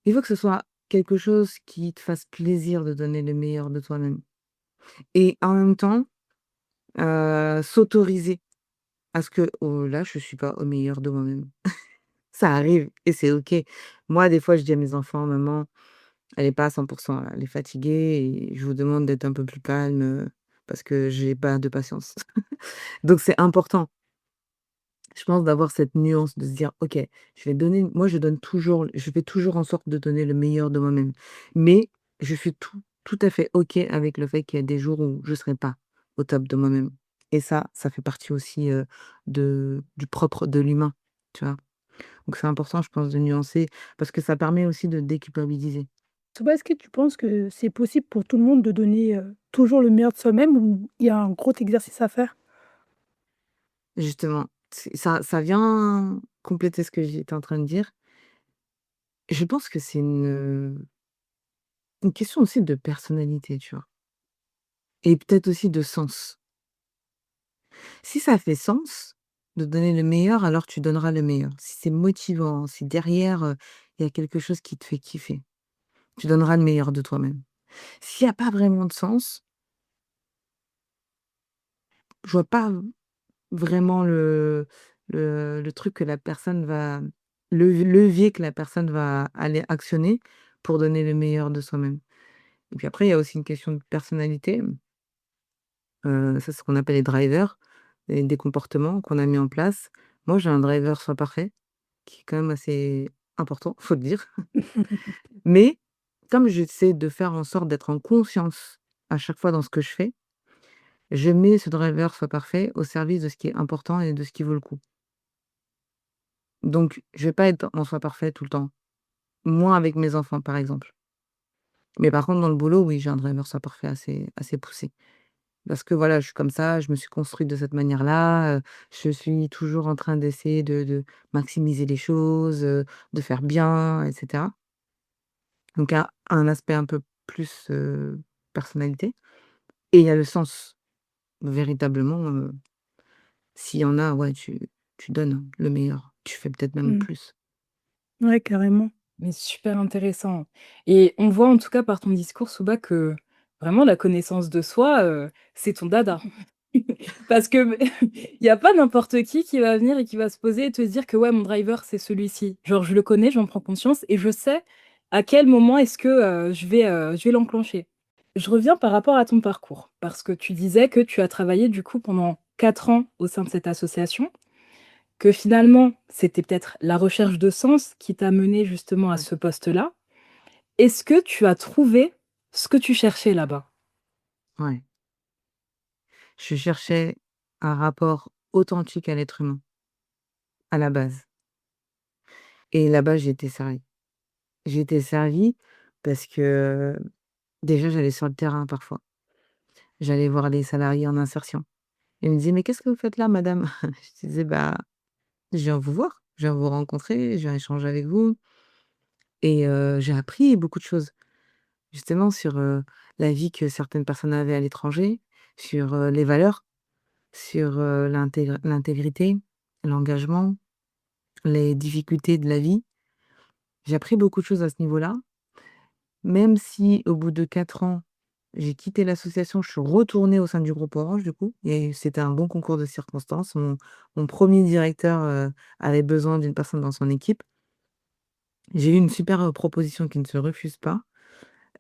Il faut que ce soit quelque chose qui te fasse plaisir de donner le meilleur de toi-même et en même temps, s'autoriser à ce que: «Oh là, je suis pas au meilleur de moi-même». Ça arrive et c'est OK. Moi, des fois, je dis à mes enfants: «Maman, elle est pas à 100 là, elle est fatiguée et je vous demande d'être un peu plus calme, parce que j'ai pas de patience». Donc c'est important, je pense, d'avoir cette nuance, de se dire: «OK, je fais toujours en sorte de donner le meilleur de moi-même, mais je suis tout à fait OK avec le fait qu'il y a des jours où je serai pas au top de moi-même» et ça fait partie aussi, du propre de l'humain, tu vois? Donc c'est important, je pense, de nuancer parce que ça permet aussi de déculpabiliser. Toi, est-ce que tu penses que c'est possible pour tout le monde de donner, toujours le meilleur de soi-même ou il y a un gros exercice à faire? Justement, ça vient compléter ce que j'étais en train de dire. Je pense que c'est une question aussi de personnalité, tu vois? Et peut-être aussi de sens. Si ça fait sens de donner le meilleur, alors tu donneras le meilleur. Si c'est motivant, si derrière, il y a quelque chose qui te fait kiffer, tu donneras le meilleur de toi-même. S'il y a pas vraiment de sens, je vois pas vraiment le truc que la personne va le levier que la personne va aller actionner pour donner le meilleur de soi-même. Et puis après, il y a aussi une question de personnalité, ça, c'est ce qu'on appelle les drivers et des comportements qu'on a mis en place. Moi, j'ai un driver soit parfait, qui est quand même assez important, faut le dire. Mais comme j'essaie de faire en sorte d'être en conscience à chaque fois dans ce que je fais, je mets ce driver soit parfait au service de ce qui est important et de ce qui vaut le coup. Donc je vais pas être en soi parfait tout le temps. Moins avec mes enfants, par exemple. Mais par contre, dans le boulot, oui, j'ai un driver soit parfait assez poussé. Parce que voilà, je suis comme ça, je me suis construite de cette manière-là, je suis toujours en train d'essayer de maximiser les choses, de faire bien et cetera. Donc un aspect un peu plus, personnalité et il y a le sens. Véritablement, s'il y en a, ouais, tu donnes le meilleur. Tu fais peut-être même Mmh. plus. Ouais, carrément. Mais super intéressant et on voit en tout cas par ton discours, Souba, que vraiment la connaissance de soi, c'est ton dada. Parce que il y a pas n'importe qui va venir et qui va se poser et te dire que: «Ouais, mon driver, c'est celui-ci». Genre je le connais, j'en prends conscience et je sais À quel moment est-ce que, je vais l'enclencher? Je reviens par rapport à ton parcours, parce que tu disais que tu as travaillé du coup pendant 4 ans au sein de cette association, que finalement, c'était peut-être la recherche de sens qui t'a mené justement à Ouais. ce poste-là. Est-ce que tu as trouvé ce que tu cherchais là-bas? Ouais. Je cherchais un rapport authentique à l'être humain, à la base. Et là-bas, j'ai été servie. J'ai été servie parce que, déjà, j'allais sur le terrain parfois. J'allais voir les salariés en insertion. Ils me disaient: «Mais qu'est-ce que vous faites là, madame?» Je disais: «Bah, je viens vous voir, je viens vous rencontrer, je viens échanger avec vous» et j'ai appris beaucoup de choses, justement sur, la vie que certaines personnes avaient à l'étranger, sur, les valeurs, sur, l'intégrité, l'engagement, les difficultés de la vie. J'ai appris beaucoup de choses à ce niveau-là, même si au bout de 4 ans, j'ai quitté l'association, je suis retournée au sein du groupe Orange du coup et c'était un bon concours de circonstances. Mon 1er directeur, avait besoin d'une personne dans son équipe. J'ai eu une super, proposition qui ne se refuse pas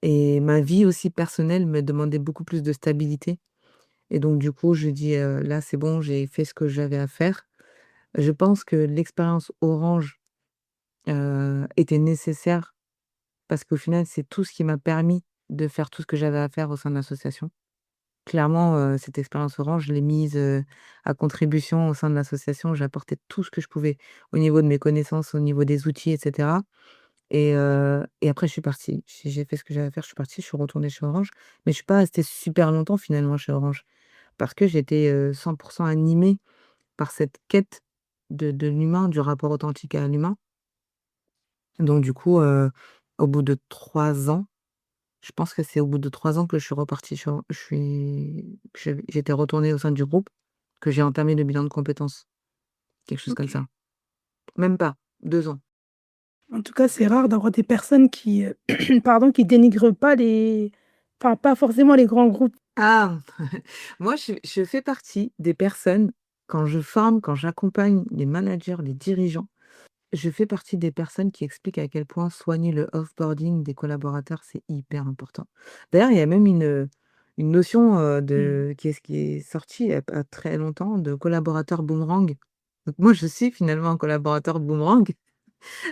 et ma vie aussi personnelle me demandait beaucoup plus de stabilité et donc du coup, je dis: «Là, c'est bon, j'ai fait ce que j'avais à faire». Je pense que l'expérience Orange, était nécessaire parce qu'au final, c'est tout ce qui m'a permis de faire tout ce que j'avais à faire au sein de l'association. Clairement, cette expérience Orange, je l'ai mise, à contribution au sein de l'association. J'ai apporté tout ce que je pouvais au niveau de mes connaissances, au niveau des outils et cetera et après je suis partie. J'ai fait ce que j'avais à faire, je suis partie, je suis retournée chez Orange, mais je suis pas restée super longtemps finalement chez Orange parce que j'étais, 100 animée par cette quête de l'humain, du rapport authentique à l'humain. Donc du coup, au bout de 3 ans, je pense que c'est au bout de 3 ans que je suis repartie sur je suis que j'étais retournée au sein du groupe, que j'ai entamé le bilan de compétences, quelque chose comme OK. ça. Même pas, 2 ans. En tout cas, c'est rare d'avoir des personnes qui, pardon, qui dénigrent pas les enfin, pas forcément les grands groupes. Ah! Moi, je fais partie des personnes, quand je forme, quand j'accompagne les managers, les dirigeants, je fais partie des personnes qui expliquent à quel point soigner le off-boarding des collaborateurs, c'est hyper important. D'ailleurs, il y a même une notion, Mmh. qui est sortie il y a pas très longtemps de collaborateur boomerang. Donc moi, je suis finalement un collaborateur boomerang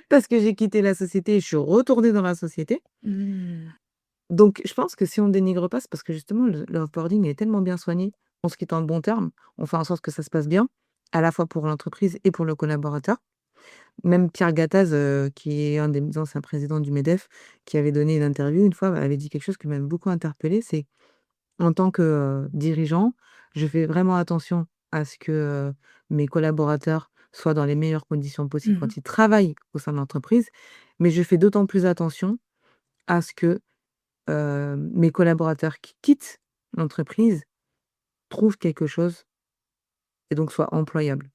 parce que j'ai quitté la société et je suis retournée dans la société. Mmh. Donc je pense que si on dénigre pas, c'est parce que justement le offboarding est tellement bien soigné, on se quitte en de bons termes, on fait en sorte que ça se passe bien, à la fois pour l'entreprise et pour le collaborateur. Même Pierre Gattaz, qui est un des anciens présidents du MEDEF, qui avait donné une interview une fois, avait dit quelque chose qui m'a beaucoup interpellée, c'est: «En tant que, dirigeant, je fais vraiment attention à ce que, mes collaborateurs soient dans les meilleures conditions possibles Mmh. quand ils travaillent au sein de l'entreprise, mais je fais d'autant plus attention à ce que mes collaborateurs qui quittent l'entreprise trouvent quelque chose et donc soient employables.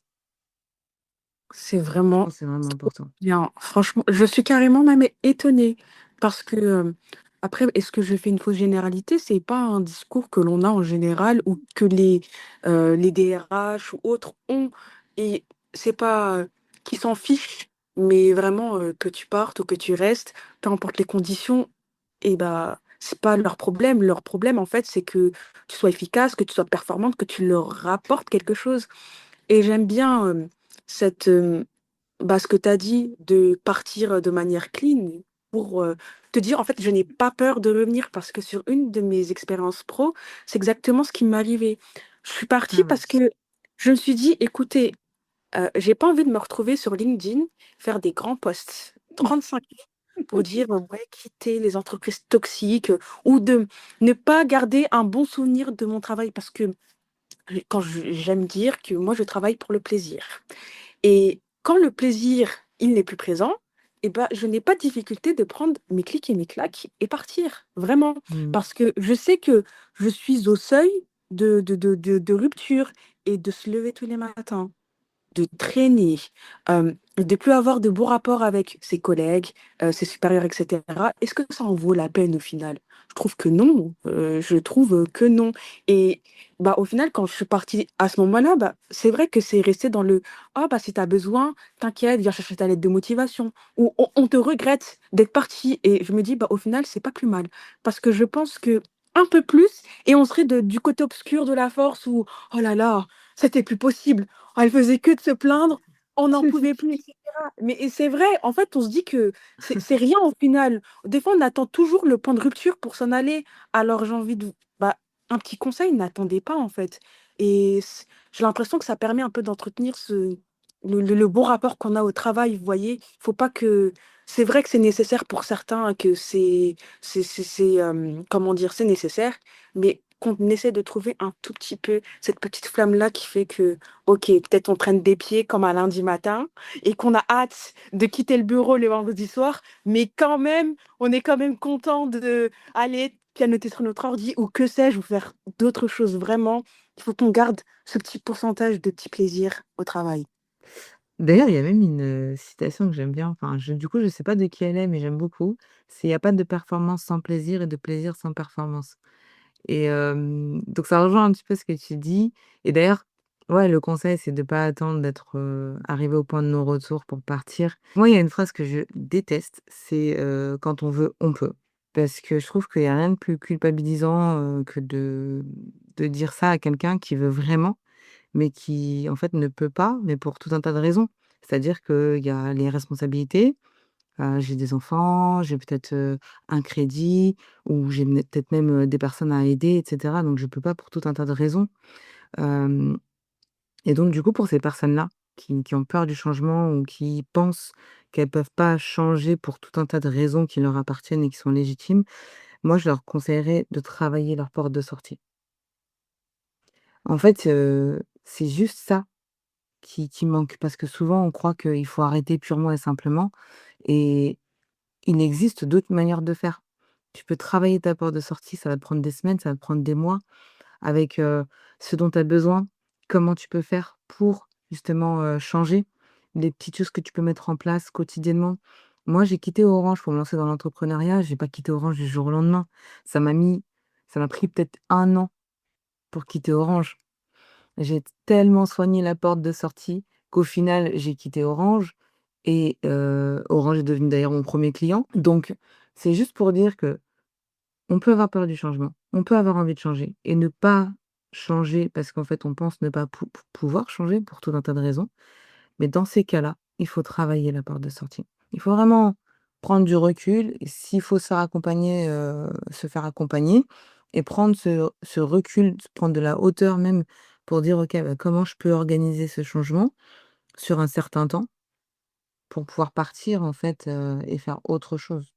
C'est Je vraiment pense que c'est vraiment important. bien. Franchement, je suis carrément même étonnée parce que, après, est-ce que je fais une fausse généralité? C'est pas un discours que l'on a en général ou que les DRH ou autres ont et c'est pas, qu'ils s'en fichent, mais vraiment, que tu partes ou que tu restes, peu importe les conditions et bah, c'est pas leur problème. Leur problème, en fait, c'est que tu sois efficace, que tu sois performante, que tu leur rapportes quelque chose et j'aime bien, cette, bah, ce que tu as dit de partir, de manière clean pour, te dire: «En fait, je n'ai pas peur de revenir» parce que sur une de mes expériences pro, c'est exactement ce qui m'est arrivé. Je suis partie Ah ouais. parce que je me suis dit: «Écoutez, j'ai pas envie de me retrouver sur LinkedIn, faire des grands posts, 35 pour dire, ouais, quitter les entreprises toxiques, ou de ne pas garder un bon souvenir de mon travail» parce que j'aime dire que moi je travaille pour le plaisir. Et quand le plaisir, il n'est plus présent, et ben je n'ai pas de difficulté de prendre mes clics et mes claques et partir, vraiment. Mmh. Parce que je sais que je suis au seuil de rupture et de se lever tous les matins, de traîner, de plus avoir de bons rapports avec ses collègues, ses supérieurs, et cetera. Est-ce que ça en vaut la peine au final? Je trouve que non, je trouve, que non et bah, au final, quand je suis partie à ce moment-là, bah, c'est vrai que c'est resté dans le: «Ah bah, si tu as besoin, t'inquiète, viens chercher ta lettre de motivation» ou «On te regrette d'être parti» et je me dis: «Bah, au final, c'est pas plus mal». Parce que je pense que un peu plus et on serait du côté obscur de la force où: «Oh là là, c'était plus possible. Oh, elle faisait que de se plaindre, on n'en pouvait plus» et cetera. Mais et c'est vrai, en fait, on se dit que c'est rien au final. Des fois, on attend toujours le point de rupture pour s'en aller. Alors j'ai envie de bah, un petit conseil, n'attendez pas, en fait et j'ai l'impression que ça permet un peu d'entretenir le bon rapport qu'on a au travail, vous voyez? Faut pas que c'est vrai que c'est nécessaire pour certains, que comment dire? C'est nécessaire, mais qu'on essaie de trouver un tout petit peu cette petite flamme-là qui fait que, OK, peut-être on traîne des pieds comme un lundi matin et qu'on a hâte de quitter le bureau le vendredi soir, mais quand même, on est quand même content d'aller pianoter sur notre ordi ou que sais-je, ou faire d'autres choses. Vraiment, il faut qu'on garde ce petit pourcentage de petits plaisirs au travail. D'ailleurs, il y a même une, citation que j'aime bien, enfin, du coup, je sais pas de qui elle est, mais j'aime beaucoup. C'est: «Il y a pas de performance sans plaisir et de plaisir sans performance». Et donc ça rejoint un petit peu ce que tu dis et d'ailleurs, ouais, le conseil, c'est de pas attendre d'être, arrivé au point de non-retour pour partir. Moi, il y a une phrase que je déteste, c'est, «Quand on veut, on peut». Parce que je trouve qu'il y a rien de plus culpabilisant, que de dire ça à quelqu'un qui veut vraiment, mais qui, en fait, ne peut pas, mais pour tout un tas de raisons. C'est-à-dire qu'il y a les responsabilités, j'ai des enfants, j'ai peut-être, un crédit ou j'ai peut-être même, des personnes à aider et cetera, donc je peux pas pour tout un tas de raisons. Hem et donc du coup, pour ces personnes-là qui ont peur du changement ou qui pensent qu'elles peuvent pas changer pour tout un tas de raisons qui leur appartiennent et qui sont légitimes, moi, je leur conseillerais de travailler leur porte de sortie. En fait, c'est juste ça qui manque parce que souvent on croit qu'il faut arrêter purement et simplement et il existe d'autres manières de faire. Tu peux travailler ta porte de sortie, ça va te prendre des semaines, ça va te prendre des mois avec, ce dont tu as besoin, comment tu peux faire pour justement, changer, les petites choses que tu peux mettre en place quotidiennement. Moi, j'ai quitté Orange pour me lancer dans l'entrepreneuriat, j'ai pas quitté Orange du jour au lendemain. Ça m'a mis ça m'a pris peut-être 1 an pour quitter Orange. J'ai tellement soigné la porte de sortie qu'au final, j'ai quitté Orange et Orange est devenu d'ailleurs mon premier client. Donc c'est juste pour dire que on peut avoir peur du changement, on peut avoir envie de changer et ne pas changer parce qu'en fait, on pense ne pas pouvoir changer pour tout un tas de raisons. Mais dans ces cas-là, il faut travailler la porte de sortie. Il faut vraiment prendre du recul et s'il faut se faire accompagner et prendre ce recul, prendre de la hauteur même pour dire: «OK, bah, comment je peux organiser ce changement sur un certain temps pour pouvoir partir en fait, et faire autre chose».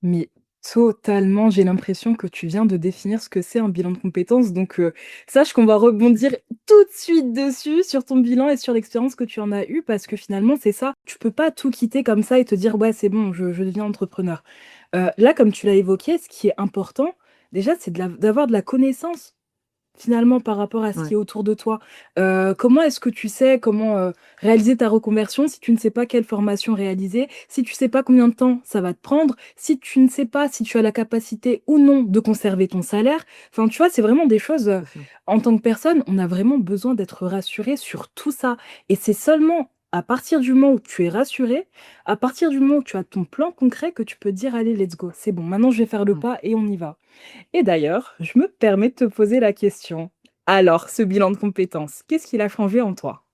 Mais totalement, j'ai l'impression que tu viens de définir ce que c'est un bilan de compétences, donc sache qu'on va rebondir tout de suite dessus, sur ton bilan et sur l'expérience que tu en as eue parce que finalement, c'est ça. Tu peux pas tout quitter comme ça et te dire: «Ouais, c'est bon, je deviens entrepreneur». Là, comme tu l'as évoqué, ce qui est important, déjà, c'est d'avoir de la connaissance. Finalement, par rapport à ce qui Ouais. est autour de toi, comment est-ce que tu sais comment, réaliser ta reconversion si tu ne sais pas quelle formation réaliser? Si tu sais pas combien de temps ça va te prendre? Si tu ne sais pas si tu as la capacité ou non de conserver ton salaire? Enfin, tu vois, c'est vraiment des choses, C'est ça. en tant que personne, on a vraiment besoin d'être rassuré sur tout ça et c'est seulement à partir du moment où tu es rassuré, à partir du moment où tu as ton plan concret que tu peux dire: «Allez, let's go, c'est bon, maintenant je vais faire le Mmh. pas et on y va». Et d'ailleurs, je me permets de te poser la question. Alors, ce bilan de compétences, qu'est-ce qu'il a changé en toi?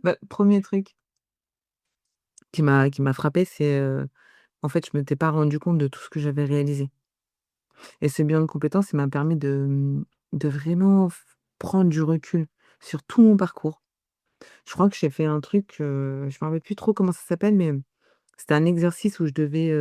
Bah, 1er truc qui m'a frappé, c'est, en fait, je m'étais pas rendu compte de tout ce que j'avais réalisé et ce bilan de compétences, il m'a permis de vraiment prendre du recul sur tout mon parcours. Je crois que j'ai fait un truc, je me rappelle plus trop comment ça s'appelle, mais c'était un exercice où je devais,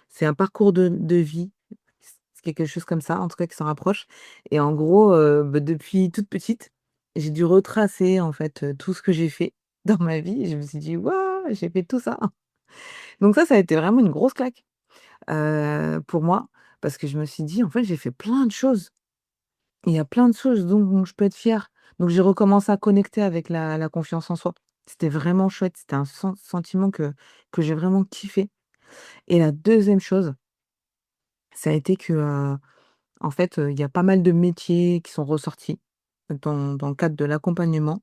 c'est un parcours de vie, c'est quelque chose comme ça, en tout cas qui s'en rapproche et en gros, bah, depuis toute petite, j'ai dû retracer, en fait, tout ce que j'ai fait dans ma vie et je me suis dit: «Waouh, j'ai fait tout ça!» Donc ça a été vraiment une grosse claque, pour moi, parce que je me suis dit: «En fait, j'ai fait plein de choses. Il y a plein de choses dont je peux être fière». Donc j'ai recommencé à connecter avec la confiance en soi. C'était vraiment chouette. C'était un sentiment que j'ai vraiment kiffé. Et la deuxième chose, ça a été que, en fait, il y a pas mal de métiers qui sont ressortis dans le cadre de l'accompagnement.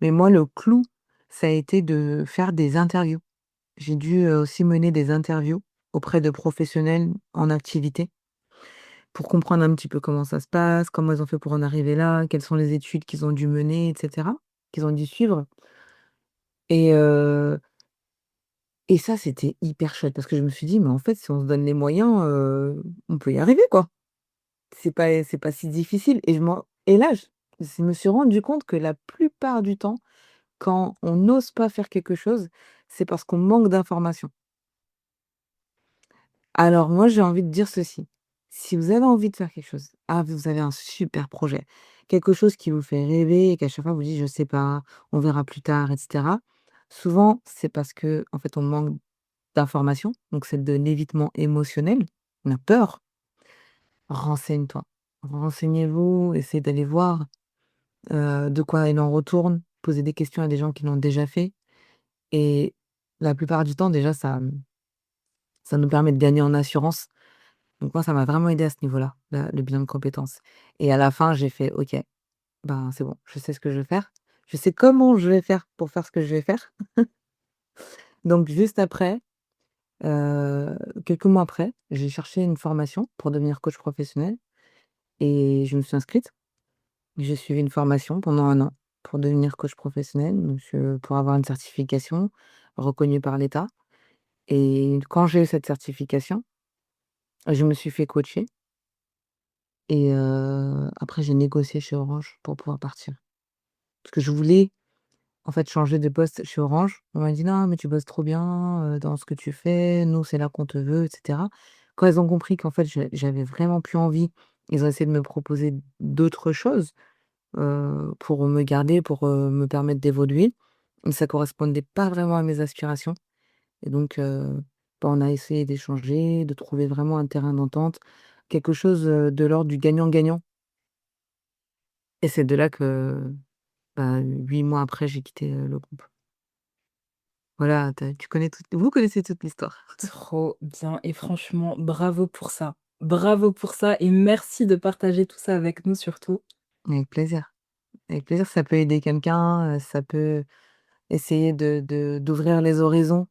Mais moi, le clou, ça a été de faire des interviews. J'ai dû, aussi mener des interviews auprès de professionnels en activité pour comprendre un petit peu comment ça se passe, comment ils ont fait pour en arriver là, quelles sont les études qu'ils ont dû mener et cetera, qu'ils ont dû suivre. Et ça, c'était hyper chouette parce que je me suis dit: «Mais en fait, si on se donne les moyens, on peut y arriver, quoi. C'est pas si difficile» et là, je me suis rendu compte que la plupart du temps, quand on n'ose pas faire quelque chose, c'est parce qu'on manque d'informations. Alors moi, j'ai envie de dire ceci: si vous avez envie de faire quelque chose, vous avez un super projet, quelque chose qui vous fait rêver et qu'à chaque fois vous dites: «Je sais pas, on verra plus tard» et cetera. Souvent, c'est parce que en fait, on manque d'informations, donc c'est de l'évitement émotionnel. On a peur. Renseigne-toi. Renseignez-vous, essayez d'aller voir, de quoi il en retourne, poser des questions à des gens qui l'ont déjà fait et la plupart du temps déjà ça nous permet de gagner en assurance. Donc moi, ça m'a vraiment aidé à ce niveau-là, le bilan de compétences et à la fin, j'ai fait: «OK, ben, c'est bon, je sais ce que je vais faire. Je sais comment je vais faire pour faire ce que je vais faire». Donc juste après, heu, quelques mois après, j'ai cherché une formation pour devenir coach professionnel et je me suis inscrite. J'ai suivi une formation pendant 1 an pour devenir coach professionnel, donc pour avoir une certification reconnue par l'État et quand j'ai eu cette certification, je me suis fait coacher et après j'ai négocié chez Orange pour pouvoir partir. Parce que je voulais, en fait, changer de poste chez Orange. On m'a dit: «Non, mais tu bosses trop bien, dans ce que tu fais, nous, c'est là qu'on te veut» et cetera. Quand ils ont compris qu'en fait, j'avais vraiment plus envie, ils ont essayé de me proposer d'autres choses, pour me garder, pour, me permettre d'évoluer. Mais ça correspondait pas vraiment à mes aspirations et donc on a essayé d'échanger, de trouver vraiment un terrain d'entente, quelque chose, de l'ordre du gagnant-gagnant et c'est de là que, 8 mois après, j'ai quitté, le groupe. Voilà, tu connais vous connaissez toute l'histoire. Trop bien et franchement, bravo pour ça. Bravo pour ça et merci de partager tout ça avec nous surtout. Avec plaisir. Avec plaisir, ça peut aider quelqu'un, ça peut essayer d'ouvrir les horizons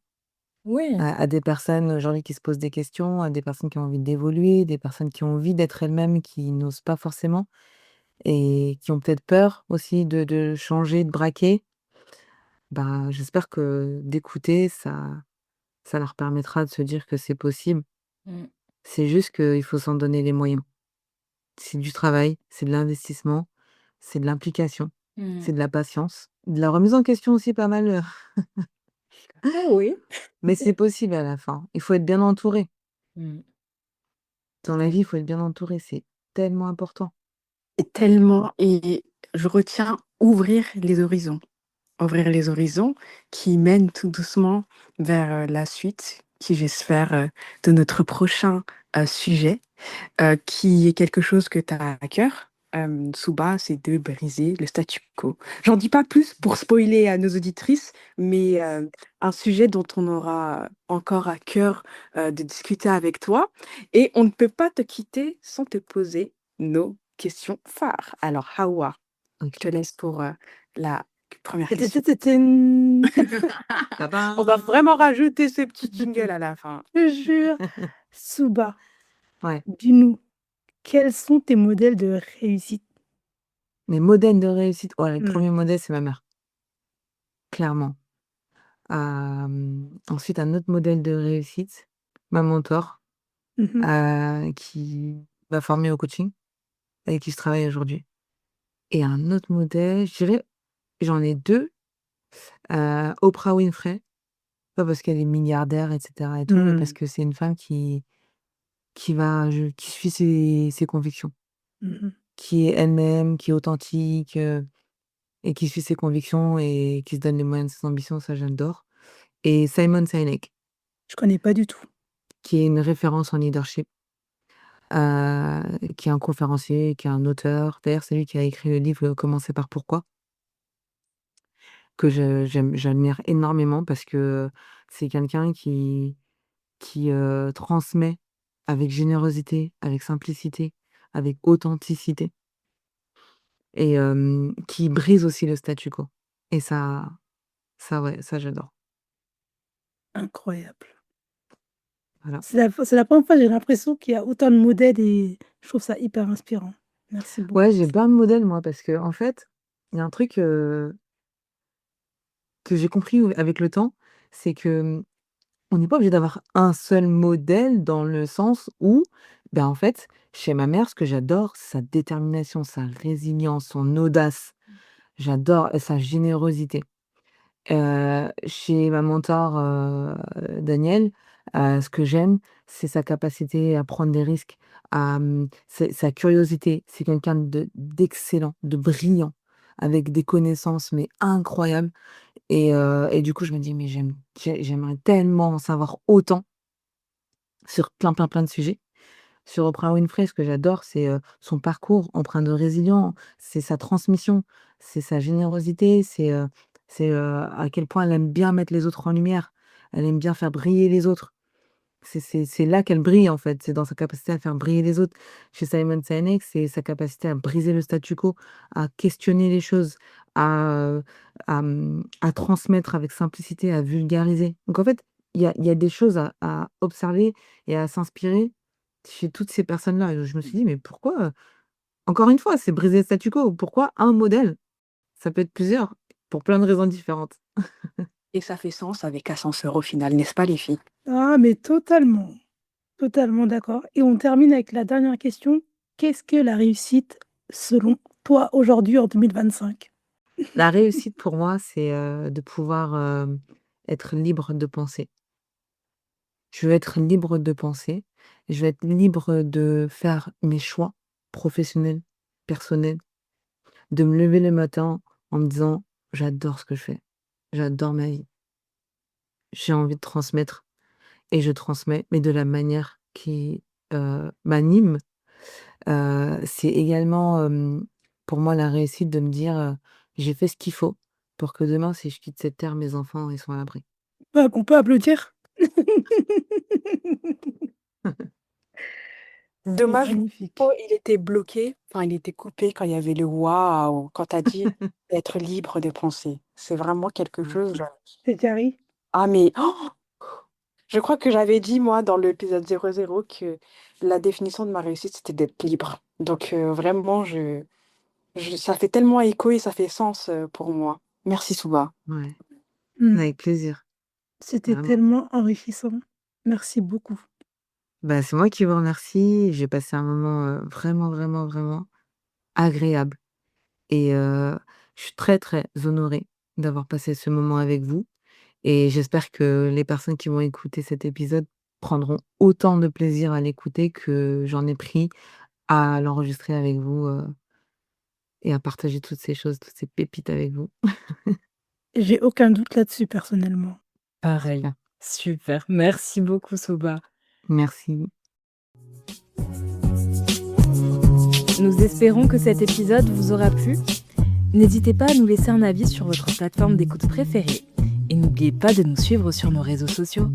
Oui. à des personnes aujourd'hui qui se posent des questions, à des personnes qui ont envie d'évoluer, des personnes qui ont envie d'être elles-mêmes, qui n'osent pas forcément et qui ont peut-être peur aussi de changer, de braquer. J'espère que d'écouter, ça leur permettra de se dire que c'est possible. Mmh. C'est juste qu'il faut s'en donner les moyens. C'est du travail, c'est de l'investissement, c'est de l'implication, Mmh. c'est de la patience, de la remise en question aussi pas mal, Ah oui. mais c'est possible à la fin. Il faut être bien entouré. Mmh. Dans la vie, il faut être bien entouré, c'est tellement important. Et tellement et je retiens ouvrir les horizons. Ouvrir les horizons qui mènent tout doucement vers, la suite qui j'espère, de notre prochain, sujet. Qui est quelque chose que tu as à cœur, Souba, c'est de briser le statu quo. J'en dis pas plus pour spoiler à nos auditrices, mais un sujet dont on aura encore à cœur, de discuter avec toi et on ne peut pas te quitter sans te poser nos questions phares. Alors Hawa, je te OK. laisse pour, la première question. Tététététine. On va vraiment rajouter ce petit jingle à la fin. Je te jure. Souba, Ouais. dis-nous, quels sont tes modèles de réussite? Mes modèles de réussite, oh le Mmh. 1er modèle, c'est ma mère, clairement. Ensuite un autre modèle de réussite, ma mentor, Mmh mh. qui m'a formée au coaching, avec qui je travaille aujourd'hui. Et un autre modèle, je dirais, j'en ai 2, Oprah Winfrey, pas parce qu'elle est milliardaire et cetera et tout, mais parce Mmh. que c'est une femme qui suit ses convictions, Mmh mh. qui est elle-même, qui est authentique, et qui suit ses convictions et qui se donne les moyens de ses ambitions, ça j'adore. Et Simon Sinek, Je connais pas du tout. qui est une référence en leadership, qui est un conférencier, qui est un auteur. D'ailleurs, c'est lui qui a écrit le livre, Commencer par pourquoi. que j'admire énormément parce que c'est quelqu'un qui transmet avec générosité, avec simplicité, avec authenticité et qui brise aussi le statu quo. Et ça ouais, ça j'adore. Incroyable. Voilà. C'est la première fois que j'ai l'impression qu'il y a autant de modèles et je trouve ça hyper inspirant. Merci beaucoup. Ouais, j'ai plein de modèles moi parce qu'en fait, il y a un truc, que j'ai compris avec le temps, c'est que, on n'est pas obligé d'avoir un seul modèle dans le sens où, ben, en fait, chez ma mère, ce que j'adore, sa détermination, sa résilience, son audace. J'adore, sa générosité. Chez ma mentor, Danielle, ce que j'aime, c'est sa capacité à prendre des risques, sa curiosité. C'est quelqu'un d'excellent, de brillant, avec des connaissances, mais incroyables et du coup, je me dis: «Mais j'aimerais tellement en savoir autant sur plein, plein, plein de sujets». Sur Oprah Winfrey, ce que j'adore, c'est, son parcours empreint de résilience, c'est sa transmission, c'est sa générosité, à quel point elle aime bien mettre les autres en lumière. Elle aime bien faire briller les autres. C'est là qu'elle brille, en fait, c'est dans sa capacité à faire briller les autres. Chez Simon Sinek, c'est sa capacité à briser le statu quo, à questionner les choses, à, à transmettre avec simplicité, à vulgariser. Donc en fait, il y a des choses à observer et à s'inspirer chez toutes ces personnes-là et je me suis dit: «Mais pourquoi, encore une fois, c'est briser le statu quo. Pourquoi un modèle? Ça peut être plusieurs, pour plein de raisons différentes». Et ça fait sens avec Ascenseur au final, n'est-ce pas les filles? Ah mais totalement, totalement d'accord et on termine avec la dernière question. Qu'est-ce que la réussite selon toi aujourd'hui en 2025? La réussite pour moi, c'est, de pouvoir, être libre de penser. Je veux être libre de penser, je veux être libre de faire mes choix professionnels, personnels, de me lever le matin en me disant: «J'adore ce que je fais, j'adore ma vie, j'ai envie de transmettre et je transmets, mais de la manière qui, m'anime». C'est également, pour moi la réussite de me dire, «J'ai fait ce qu'il faut pour que demain si je quitte cette terre, mes enfants, ils soient à l'abri». On peut applaudir? C'est Dommage, magnifique. il était bloqué, enfin il était coupé quand il y avait le «waouh», quand tu as dit être libre de penser. C'est vraiment quelque Ouais. chose, C'est Carrie? ah mais je crois que j'avais dit moi dans l'épisode 00 que la définition de ma réussite, c'était d'être libre. Donc vraiment je ça fait tellement écho et ça fait sens, pour moi. Merci Souba. Ouais, Mmh. avec plaisir, C'était vraiment. tellement enrichissant. Merci beaucoup. Bah, c'est moi qui vous remercie. J'ai passé un moment, vraiment, vraiment, vraiment agréable et je suis très, très honorée d'avoir passé ce moment avec vous et j'espère que les personnes qui vont écouter cet épisode prendront autant de plaisir à l'écouter que j'en ai pris à l'enregistrer avec vous, et à partager toutes ces choses, toutes ces pépites avec vous. J'ai aucun doute là-dessus personnellement. Pareil. Super. Super. Merci beaucoup, Soba. Merci. Nous espérons que cet épisode vous aura plu. N'hésitez pas à nous laisser un avis sur votre plateforme d'écoute préférée. Et n'oubliez pas de nous suivre sur nos réseaux sociaux.